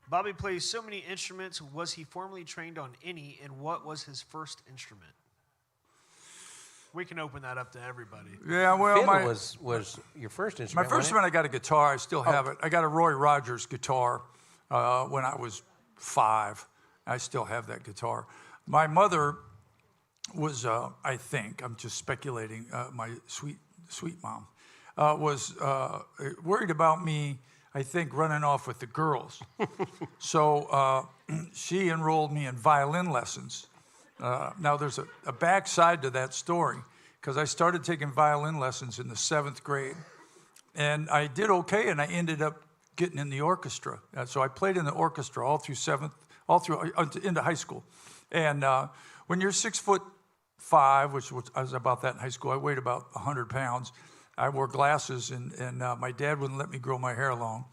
Bobby plays so many instruments. Was he formally trained on any, and what was his first instrument? We can open that up to everybody. Yeah, well, Fiddle was your first my instrument. first wasn't one, I got a guitar. I still have it. I got a Roy Rogers guitar when I was 5. I still have that guitar. My mother was, I think, I'm just speculating, my sweet mom, was worried about me, I think, running off with the girls. So she enrolled me in violin lessons. Now, there's a backside to that story, because I started taking violin lessons in the 7th grade. And I did okay, and I ended up getting in the orchestra. So I played in the orchestra all through into high school. And when you're 6'5", which I was about that in high school, I weighed about 100 pounds. I wore glasses, and my dad wouldn't let me grow my hair long.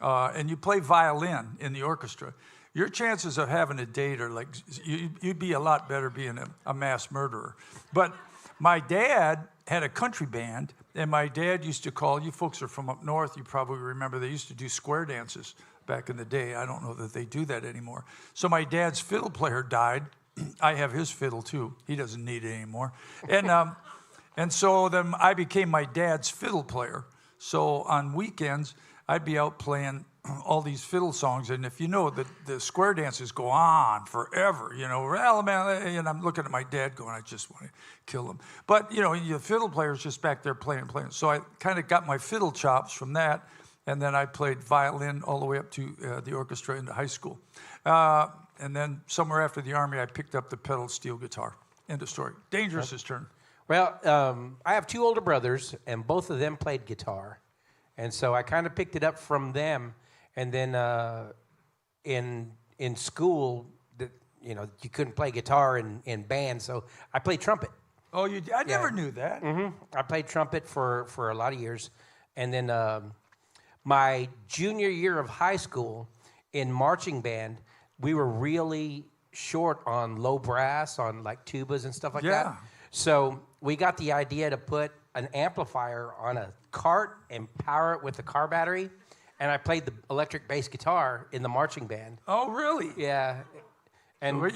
And you play violin in the orchestra. Your chances of having a date are like, you'd be a lot better being a mass murderer. But my dad had a country band, and my dad used to call, you folks are from up north, you probably remember they used to do square dances back in the day. I don't know that they do that anymore. So my dad's fiddle player died. I have his fiddle too. He doesn't need it anymore. And so then I became my dad's fiddle player. So on weekends, I'd be out playing all these fiddle songs, and if you know that the square dances go on forever, and I'm looking at my dad going, I just want to kill him. But the fiddle player's just back there playing. So I kind of got my fiddle chops from that, and then I played violin all the way up to the orchestra into high school. And then somewhere after the Army, I picked up the pedal steel guitar. End of story. Dangerous's turn. Well, I have 2 older brothers, and both of them played guitar. And so I kind of picked it up from them. And then in school, you couldn't play guitar in band, so I played trumpet. Oh, I never knew that. Mm-hmm. I played trumpet for a lot of years. And then my junior year of high school in marching band, we were really short on low brass, on like tubas and stuff like Yeah. that. So we got the idea to put an amplifier on a cart and power it with a car battery. And I played the electric bass guitar in the marching band. Oh, really? Yeah. And Well,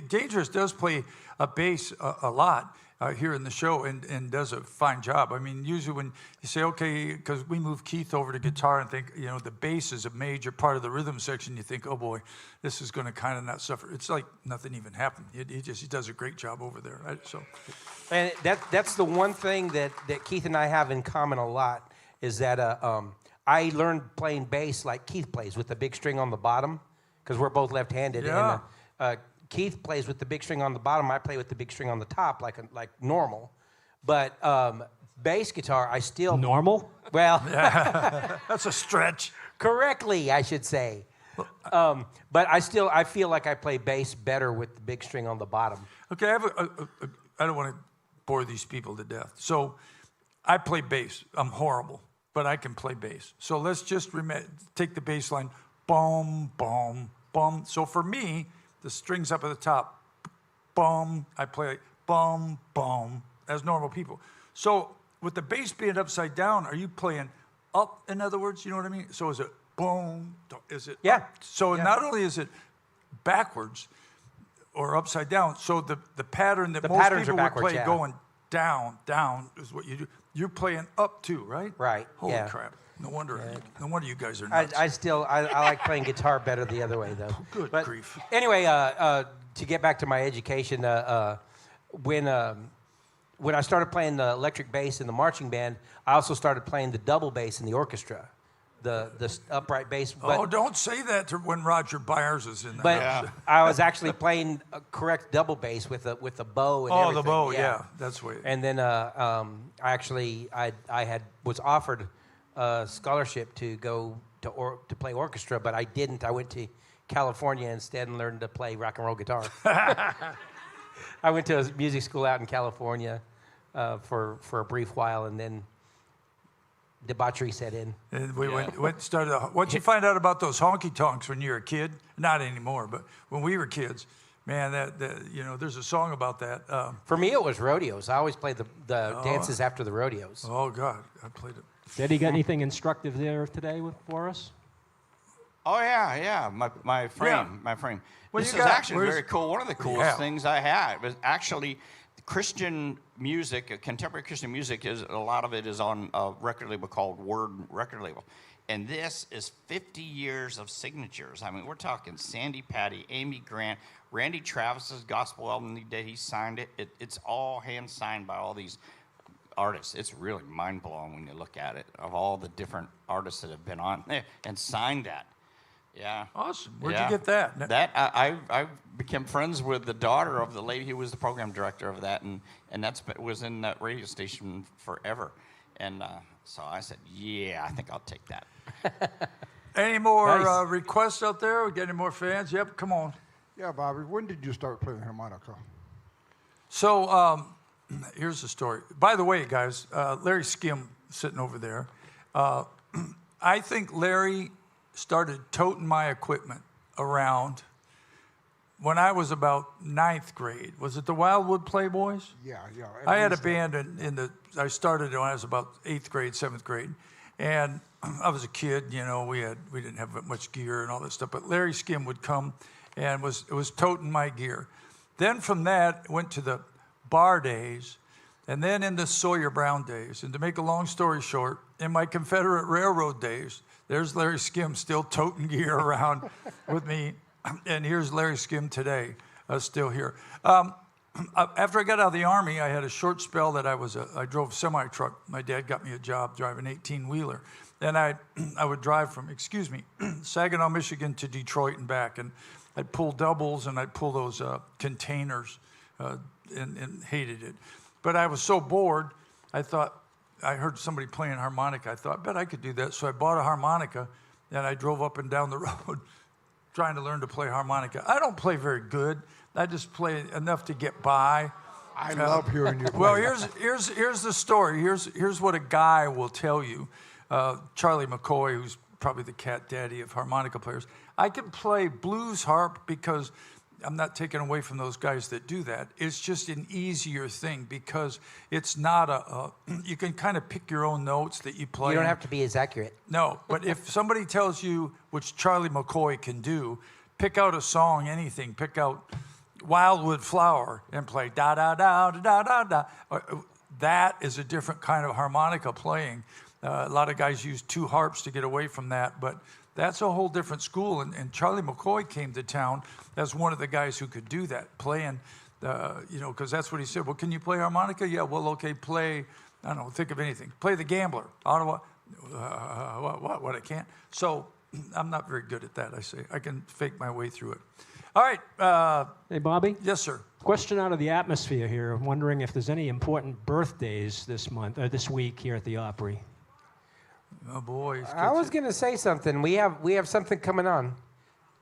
Dangerous does play a bass a lot here in the show and does a fine job. I mean, usually when you say, okay, because we moved Keith over to guitar and think, you know, the bass is a major part of the rhythm section, you think, oh boy, this is going to kind of not suffer. It's like nothing even happened. He does a great job over there. Right? So, And that's the one thing that Keith and I have in common a lot is that I learned playing bass like Keith plays with the big string on the bottom because we're both left-handed. Yeah. And Keith plays with the big string on the bottom. I play with the big string on the top like normal. But bass guitar, I still... Normal? Well... that's a stretch. Correctly, I should say. But I feel like I play bass better with the big string on the bottom. Okay, I have I don't want to bore these people to death. So I play bass. I'm horrible, but I can play bass. So let's just take the bass line, boom, boom, boom. So for me, the strings up at the top, boom, I play like boom, boom, as normal people. So with the bass being upside down, are you playing up, in other words? You know what I mean? So is it boom? Is it Yeah. up? So Yeah. not only is it backwards or upside down, so the pattern that The most patterns people are would backwards, play yeah. going down, down is what you do. You're playing up too, right? Right, Holy yeah. crap. No wonder you guys are nuts. I like playing guitar better the other way, though. Good But grief. Anyway, to get back to my education, when I started playing the electric bass in the marching band, I also started playing the double bass in the orchestra, the upright bass. But, Oh, don't say that to when Roger Byers is in there. but I was actually playing a correct double bass with a bow and everything. the bow, yeah. That's what. And then I was offered a scholarship to go to play orchestra, but I didn't. I went to California instead and learned to play rock and roll guitar. I went to a music school out in California for a brief while, and then debauchery set in. And we started. Once you find out about those honky tonks when you're a kid, not anymore, but when we were kids, man, that there's a song about that. For me, it was rodeos. I always played the dances after the rodeos. Oh God, I played it. Daddy, got anything instructive there today for us? Oh yeah. My frame. What This you is got? actually very cool. One of the What do you coolest have? things I had was actually Christian music. Contemporary Christian music is a lot of it is on a record label called Word Record Label, and this is 50 years of signatures. I mean, we're talking Sandy Patty, Amy Grant, Randy Travis's gospel album the day he signed it. It's all hand signed by all these artists. It's really mind blowing when you look at it of all the different artists that have been on there and signed that. Yeah. Awesome. Where'd Yeah. you get that? That I became friends with the daughter of the lady who was the program director of that, and was in that radio station forever. And so I said, yeah, I think I'll take that. Any more Nice. requests out there? We got any more fans? Yep, come on. Yeah, Bobby, when did you start playing harmonica? So here's the story. By the way, guys, Larry Skim sitting over there. I think Larry started toting my equipment around when I was about 9th grade. Was it the Wildwood Playboys? Yeah. I had a band I started when I was about 8th grade, 7th grade. And I was a kid, we didn't have much gear and all that stuff. But Larry Skim would come and was toting my gear. Then from that, went to the bar days, and then in the Sawyer Brown days. And to make a long story short, in my Confederate Railroad days, there's Larry Skim still toting gear around with me. And here's Larry Skim today, still here. After I got out of the Army, I had a short spell that I drove a semi-truck. My dad got me a job driving an 18-wheeler. Then I would drive from, Saginaw, Michigan to Detroit and back. And I'd pull doubles and I'd pull those containers and hated it. But I was so bored, I heard somebody playing harmonica. I thought, I bet I could do that. So I bought a harmonica and I drove up and down the road trying to learn to play harmonica. I don't play very good. I just play enough to get by. I love hearing you play. Well, here's the story. Here's what a guy will tell you. Charlie McCoy, who's probably the cat daddy of harmonica players. I can play blues harp because I'm not taking away from those guys that do that. It's just an easier thing because it's not you can kind of pick your own notes that you play. You don't have to be as accurate. No, but if somebody tells you, which Charlie McCoy can do, pick out a song, anything, pick out Wildwood Flower and play da da da da da da. That is a different kind of harmonica playing. A lot of guys use two harps to get away from that, but that's a whole different school. And Charlie McCoy came to town as one of the guys who could do that, playing, because that's what he said. Well, can you play harmonica? Yeah, well, okay, play, I don't know, think of anything. Play The Gambler. Ottawa. What, I can't? So I'm not very good at that, I say. I can fake my way through it. All right. Hey, Bobby? Yes, sir. Question out of the atmosphere here. I'm wondering if there's any important birthdays this month or this week here at the Opry. Oh, boy. I was going to say something. We have something coming on.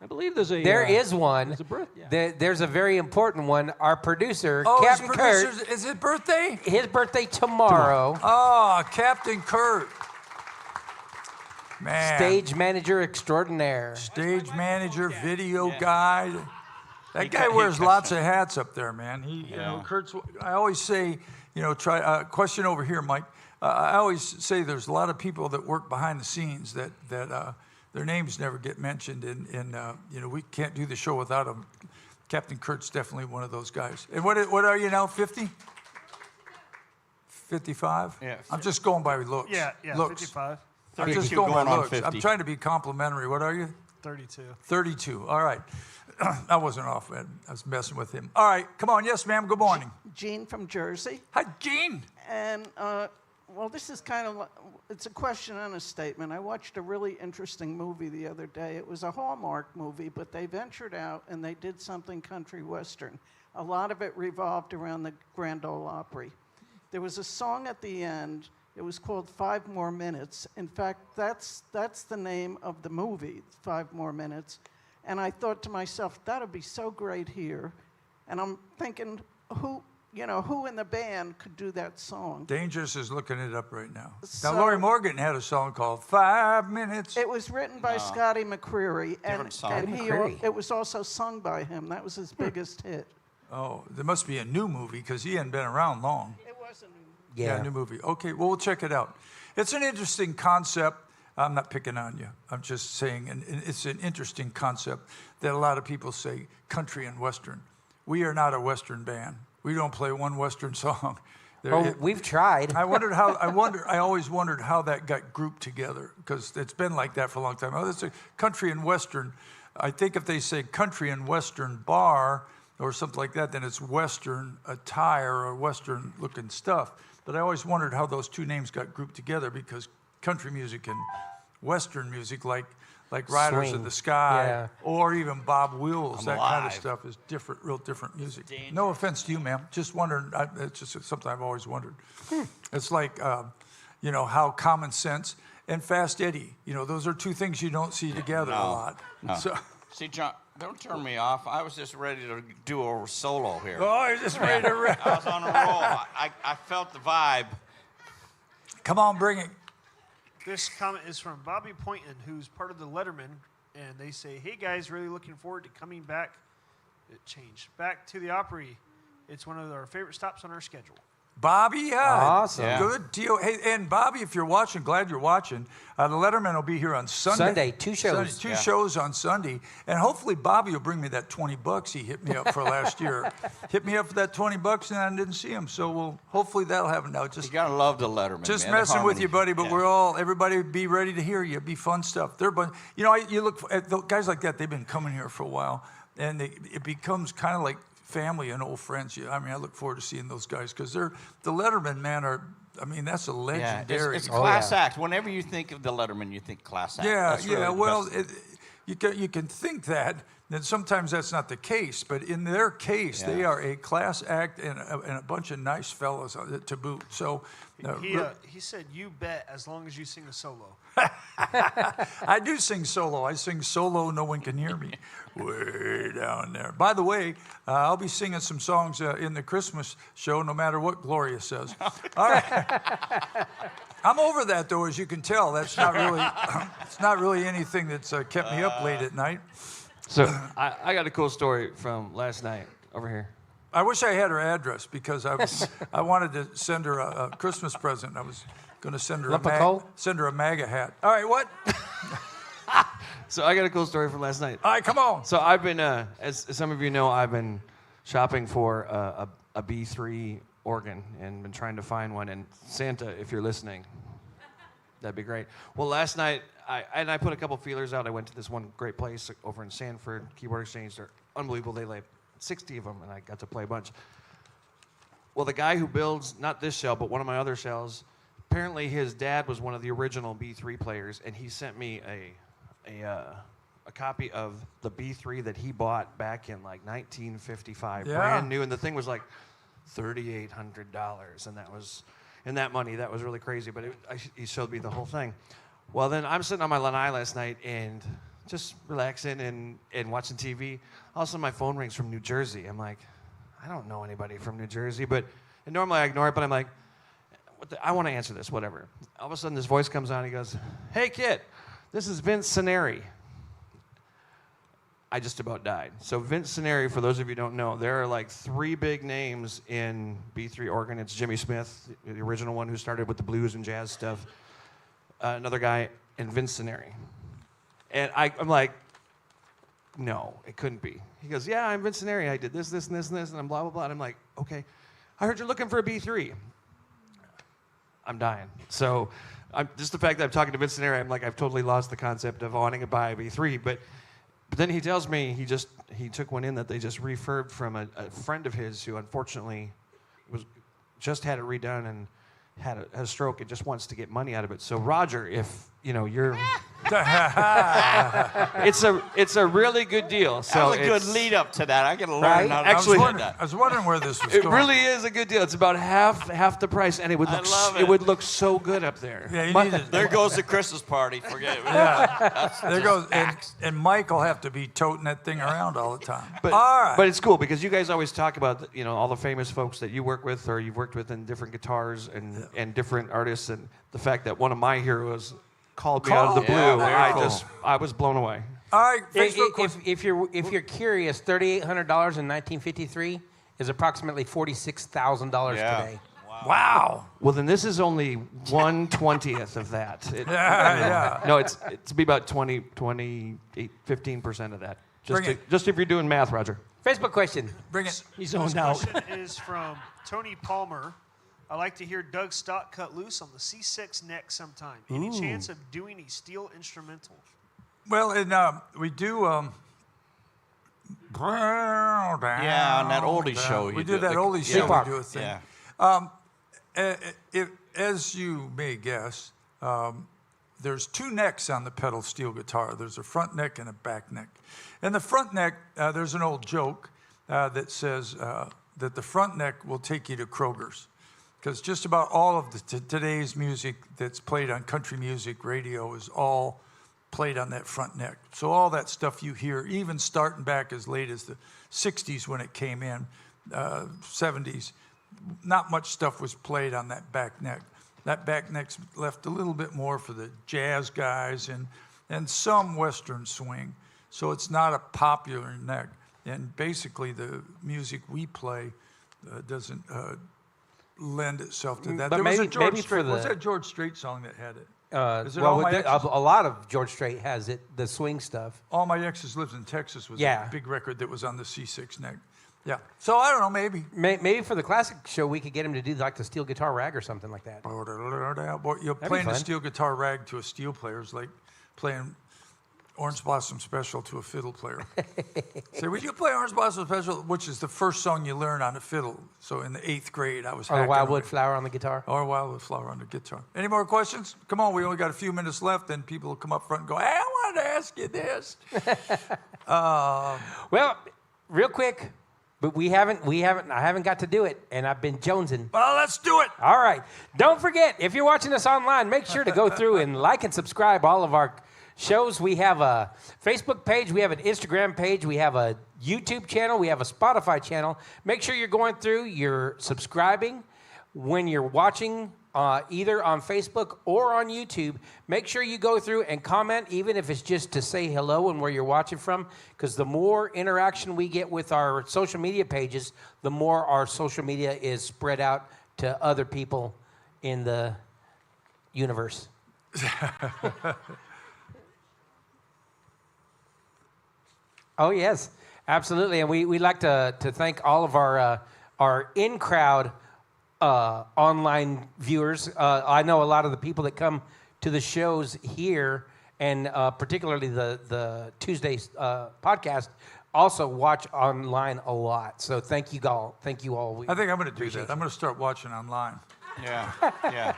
I believe there's a... There is one. There's a birthday. There's a very important one. Our producer, Oh, Captain his Kurt. producer's- is it birthday? His birthday tomorrow. Oh, Captain Kurt. Man. Stage manager extraordinaire. Stage manager, video guy. That He guy cut- he wears cuts lots them. of hats up there, man. Kurt's. I always say, try question over here, Mike. I always say there's a lot of people that work behind the scenes that their names never get mentioned, and we can't do the show without them. Captain Kurt's definitely one of those guys. And what are you now? 50? 55? Yeah. I'm just going by looks. Yeah, Looks. 55. I'm just 32 going by going on looks. 50. I'm trying to be complimentary. What are you? 32. 32. All right. I wasn't off, man. I was messing with him. All right. Come on. Yes, ma'am. Good morning. Jean from Jersey. Hi, Gene. And, this is kind of, it's a question and a statement. I watched a really interesting movie the other day. It was a Hallmark movie, but they ventured out and they did something country western. A lot of it revolved around the Grand Ole Opry. There was a song at the end. It was called 5 More Minutes. In fact, that's the name of the movie, 5 More Minutes. And I thought to myself, that would be so great here. And I'm thinking, who in the band could do that song? Dangerous is looking it up right now. So- Now, Lori Morgan had a song called 5 Minutes. It was written by Scotty McCreery, and song. it was also sung by him. That was his biggest hit. Oh, there must be a new movie because he hadn't been around long. It was a new Yeah, new movie. Okay, well, we'll check it out. It's an interesting concept. I'm not picking on you. I'm just saying, and it's an interesting concept that a lot of people say country and Western. We are not a Western band. We don't play one Western song. We've tried. I always wondered how that got grouped together because it's been like that for a long time. Oh, that's a country and Western. I think if they say country and Western bar or something like that, then it's Western attire or Western looking stuff. But I always wondered how those two names got grouped together because country music and Western music, like Riders Swing. of the Sky, Yeah. or even Bob Wills, I'm that kind of alive. stuff is different, real different music. Dangerous. No offense to you, ma'am. Just wondering. It's just something I've always wondered. It's like, how Common Sense and Fast Eddie. Those are two things you don't see together a lot. No. So, See, John, don't turn me off. I was just ready to do a solo here. oh, you're just ready to rip. I was on a roll. I felt the vibe. Come on, bring it. This comment is from Bobby Poynton, who's part of the Letterman, and they say, "Hey guys, really looking forward to coming back." It changed back to the Opry. It's one of our favorite stops on our schedule. Bobby, yeah. Awesome. Yeah. Good deal. Hey, and Bobby, if you're watching, glad you're watching. The Letterman will be here on Sunday. Sunday, 2 shows. Sunday, two Yeah. shows on Sunday. And hopefully Bobby will bring me that $20 he hit me up for last year. Hit me up for that $20 and I didn't see him. So hopefully that'll happen now. You gotta love the Letterman. Just man. The messing with harmony. you, buddy, but Yeah. everybody be ready to hear you. It'd be fun stuff. You look at guys like that, they've been coming here for a while, and it becomes kind of like family and old friends. I look forward to seeing those guys because the Letterman, man, that's a Yeah, legendary. it's a class act. Whenever you think of the Letterman, you think class act. Yeah, That's really the well, best. you can think that. Then sometimes that's not the case, but in their case, they are a class act and a bunch of nice fellas to boot. So He said, "You bet," as long as you sing a solo. I do sing solo. I sing solo. No one can hear me. Way down there. By the way, I'll be singing some songs in the Christmas show, no matter what Gloria says. All right. I'm over that though, as you can tell. That's not really. It's not really anything that's kept me up late at night. So I got a cool story from last night over here. I wish I had her address because I wanted to send her a Christmas present. I was going to send her a MAGA hat. All right, what? So I got a cool story from last night. All right, come on. So I've been, as some of you know, I've been shopping for a B3 organ and been trying to find one. And Santa, if you're listening, that'd be great. Well, last night, I put a couple feelers out. I went to this one great place over in Sanford, Keyboard Exchange. They're unbelievable. They lay 60 of them, and I got to play a bunch. Well, the guy who builds, not this shell, but one of my other shells, apparently his dad was one of the original B3 players, and he sent me a copy of the B3 that he bought back in like 1955, brand new, and the thing was like $3,800, and that was, in that money, that was really crazy, but he showed me the whole thing. Well, then I'm sitting on my lanai last night and just relaxing and watching TV. All of a sudden, my phone rings from New Jersey. I'm like, I don't know anybody from New Jersey, and normally I ignore it, but I'm like, I want to answer this, whatever. All of a sudden, this voice comes on. He goes, "Hey, kid, this is Vince Cineri." I just about died. So Vince Cineri, for those of you who don't know, there are like 3 big names in B3 organ. It's Jimmy Smith, the original one who started with the blues and jazz stuff. Another guy, and Vince Cineri. And I'm like, no, it couldn't be. He goes, "Yeah, I'm Vince Cineri. I did this, this, and this, and this, and I'm blah, blah, blah." And I'm like, okay. I heard you're looking for a B3. I'm dying. So just the fact that I'm talking to Vince Cineri, I'm like, I've totally lost the concept of wanting to buy a B3. But then he tells me he took one in that they just refurbed from a friend of his who unfortunately just had it redone and had a stroke and just wants to get money out of it. So Roger, if you're, it's a really good deal. So that was a good lead up to that. I got to learn how to Actually, do that. I was wondering where this was It going. really is a good deal. It's about half the price, and it would look love it. would look so good up there. Yeah, you need to, There goes the Christmas party. Forget it. yeah. There goes, and Mike will have to be toting that thing around all the time. But, all right. but it's cool because you guys always talk about all the famous folks that you work with or you've worked with in different guitars and different artists, and the fact that one of my heroes called me out of the blue, I was blown away. All right, Facebook. If you're curious, $3,800 in 1953 is approximately $46,000 today. Wow. Well, then this is only 1/20th of that. Yeah. No, it's to be about 28, 15% of that. Just if you're doing math, Roger. Facebook question. Bring it. He's This zoned out. question is from Tony Palmer. I like to hear Doug Stock cut loose on the C6 neck sometime. Any chance of doing a steel instrumental? Well, and we do. Yeah, on that oldie show. We you do that it. oldie show. Yeah. We do a thing. Yeah. As you may guess, there's 2 necks on the pedal steel guitar. There's a front neck and a back neck. And the front neck, there's an old joke that says that the front neck will take you to Kroger's. Because just about all of today's music that's played on country music radio is all played on that front neck. So all that stuff you hear, even starting back as late as the 60s when it came in, 70s, not much stuff was played on that back neck. That back neck's left a little bit more for the jazz guys and some Western swing. So it's not a popular neck. And basically the music we play doesn't lend itself to that. But There was a maybe George for Strait, the- was that George Strait song that had it? Is it well, All My Exes? a lot of George Strait has it, the swing stuff. All My Exes Lives in Texas was Yeah. a big record that was on the C6 neck. Yeah. So I don't know, maybe. Maybe for the classic show, we could get him to do like the steel guitar rag or something like that. Playing a steel guitar rag to a steel player is like playing Orange Blossom Special to a fiddle player. Say, would you play Orange Blossom Special, which is the first song you learn on a fiddle. So in the 8th grade, I was Or the hacking Wildwood away. Flower on the guitar. Or Wildwood Flower on the guitar. Any more questions? Come on, we only got a few minutes left, then people will come up front and go, hey, I wanted to ask you this. Well, real quick, but I haven't got to do it, and I've been jonesing. Well, let's do it. All right. Don't forget, if you're watching us online, make sure to go through and like and subscribe all of our shows. We have a Facebook page, we have an Instagram page, we have a YouTube channel, we have a Spotify channel. Make sure you're going through, you're subscribing. When you're watching either on Facebook or on YouTube. Make sure you go through and comment, even if it's just to say hello and where you're watching from, because the more interaction we get with our social media pages, the more our social media is spread out to other people in the universe. Oh, yes, absolutely. And we'd like to thank all of our in-crowd online viewers. I know a lot of the people that come to the shows here, and particularly the Tuesday podcast, also watch online a lot. So thank you all. Thank you all. I think I'm going to do that. I'm going to start watching online. Yeah, yeah.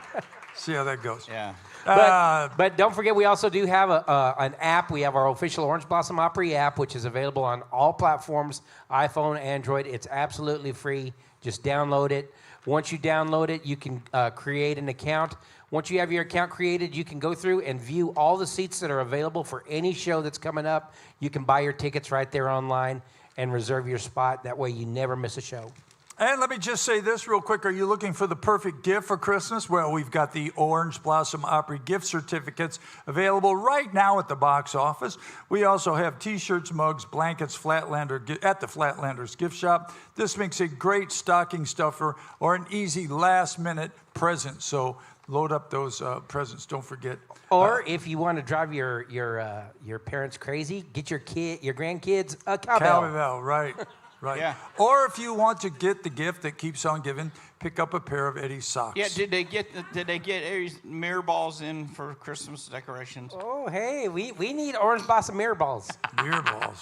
See how that goes. Yeah. But don't forget, we also do have an app. We have our official Orange Blossom Opry app, which is available on all platforms, iPhone, Android. It's absolutely free. Just download it. Once you download it, you can create an account. Once you have your account created, you can go through and view all the seats that are available for any show that's coming up. You can buy your tickets right there online and reserve your spot. That way you never miss a show. And let me just say this real quick. Are you looking for the perfect gift for Christmas? Well, we've got the Orange Blossom Opry gift certificates available right now at the box office. We also have T-shirts, mugs, blankets, at the Flatlanders gift shop. This makes a great stocking stuffer or an easy last-minute present. So load up those presents. Don't forget. Or if you want to drive your parents crazy, get your grandkids a cowbell. Cowbell, right. Right. Yeah. Or if you want to get the gift that keeps on giving, pick up a pair of Eddie's socks. Yeah. Did they get Eddie's mirror balls in for Christmas decorations? Oh, hey, we need Orange Blossom mirror balls. Mirror balls.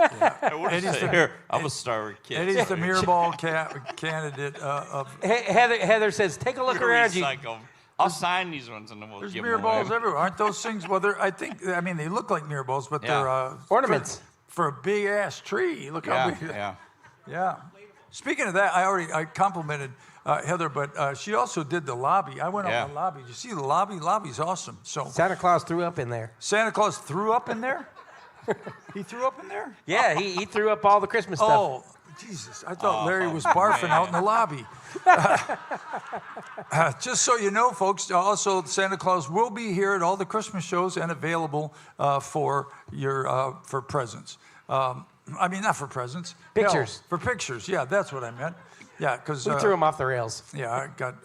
Yeah. I'm a star kid. Eddie's the mirror ball candidate of. Heather says, take a look around you. I'll sign these ones and then we'll There's give mirror them away. balls everywhere. Aren't those things? Well, they look like mirror balls, but they're ornaments. For a big ass tree. Look how big. Yeah. Yeah. Speaking of that, I complimented Heather, but she also did the lobby. I went up the lobby. Did you see the lobby? Lobby's awesome. So Santa Claus threw up in there. Santa Claus threw up in there? He threw up in there? Yeah, he threw up all the Christmas stuff. Oh, Jesus. I thought Larry was barfing out in the lobby. Just so you know, folks, also Santa Claus will be here at all the Christmas shows and available for presents. I mean, not for presents. Pictures. For pictures. Yeah, that's what I meant. Yeah, because we threw them off the rails. Yeah, I got.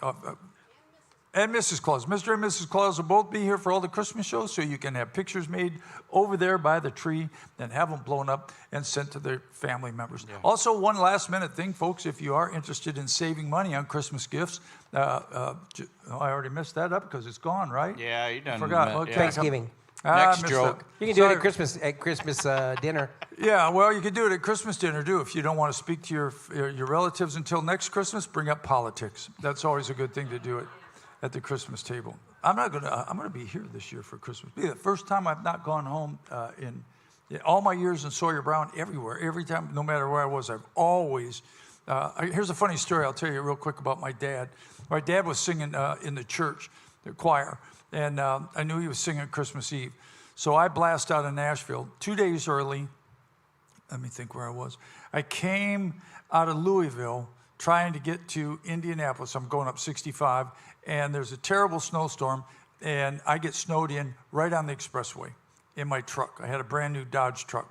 And Mrs. Claus. Mr. and Mrs. Claus will both be here for all the Christmas shows, so you can have pictures made over there by the tree and have them blown up and sent to their family members. Yeah. Also, one last-minute thing, folks, if you are interested in saving money on Christmas gifts, I already messed that up because it's gone, right? Yeah, you done. Forgot. Okay. Thanksgiving. Next joke. You can do it at Christmas dinner. Yeah, well, you can do it at Christmas dinner, too. If you don't want to speak to your relatives until next Christmas, bring up politics. That's always a good thing to do it at the Christmas table. I'm gonna be here this year for Christmas. It'll be the first time I've not gone home in all my years in Sawyer Brown. Every time, no matter where I was, I've always. Here's a funny story I'll tell you real quick about my dad. My dad was singing in the church, the choir, and I knew he was singing Christmas Eve. So I blast out of Nashville 2 days early. Let me think where I was. I came out of Louisville trying to get to Indianapolis. I'm going up 65, and there's a terrible snowstorm, and I get snowed in right on the expressway in my truck. I had a brand new Dodge truck,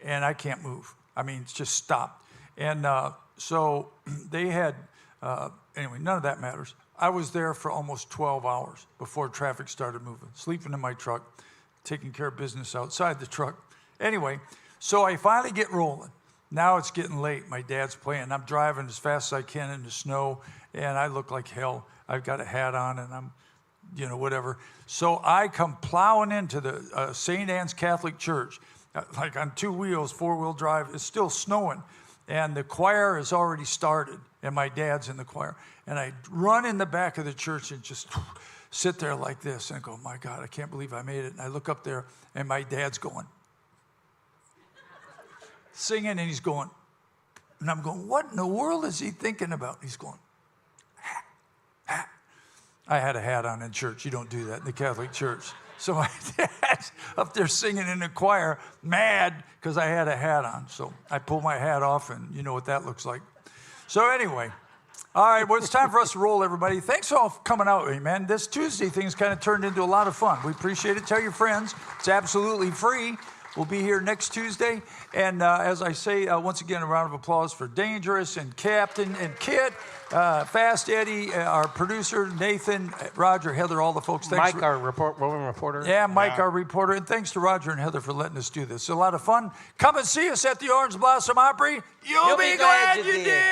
and I can't move. I mean, it's just stopped. And so they had, anyway, none of that matters. I was there for almost 12 hours before traffic started moving, sleeping in my truck, taking care of business outside the truck. Anyway, so I finally get rolling. Now it's getting late. My dad's playing. I'm driving as fast as I can in the snow, and I look like hell. I've got a hat on, and I'm, whatever. So I come plowing into the St. Anne's Catholic Church, like on 2 wheels, 4-wheel drive. It's still snowing, and the choir has already started, and my dad's in the choir. And I run in the back of the church and just sit there like this and go, my God, I can't believe I made it. And I look up there, and my dad's going, singing, and he's going, and I'm going, what in the world is he thinking about? He's going, hat, hat. I had a hat on in church. You don't do that in the Catholic Church. So my dad's up there singing in the choir, mad because I had a hat on. So I pulled my hat off, and you know what that looks like. So anyway, All right, well, it's time for us to roll, everybody. Thanks all for coming out, man. This Tuesday thing's kind of turned into a lot of fun. We appreciate it. Tell your friends. It's absolutely free. We'll be here next Tuesday. And as I say, once again, a round of applause for Dangerous and Captain and Kit, Fast Eddie, our producer, Nathan, Roger, Heather, all the folks. Thanks Mike, our roving reporter. Yeah, Mike, our reporter. And thanks to Roger and Heather for letting us do this. It's a lot of fun. Come and see us at the Orange Blossom Opry. You'll be glad you did.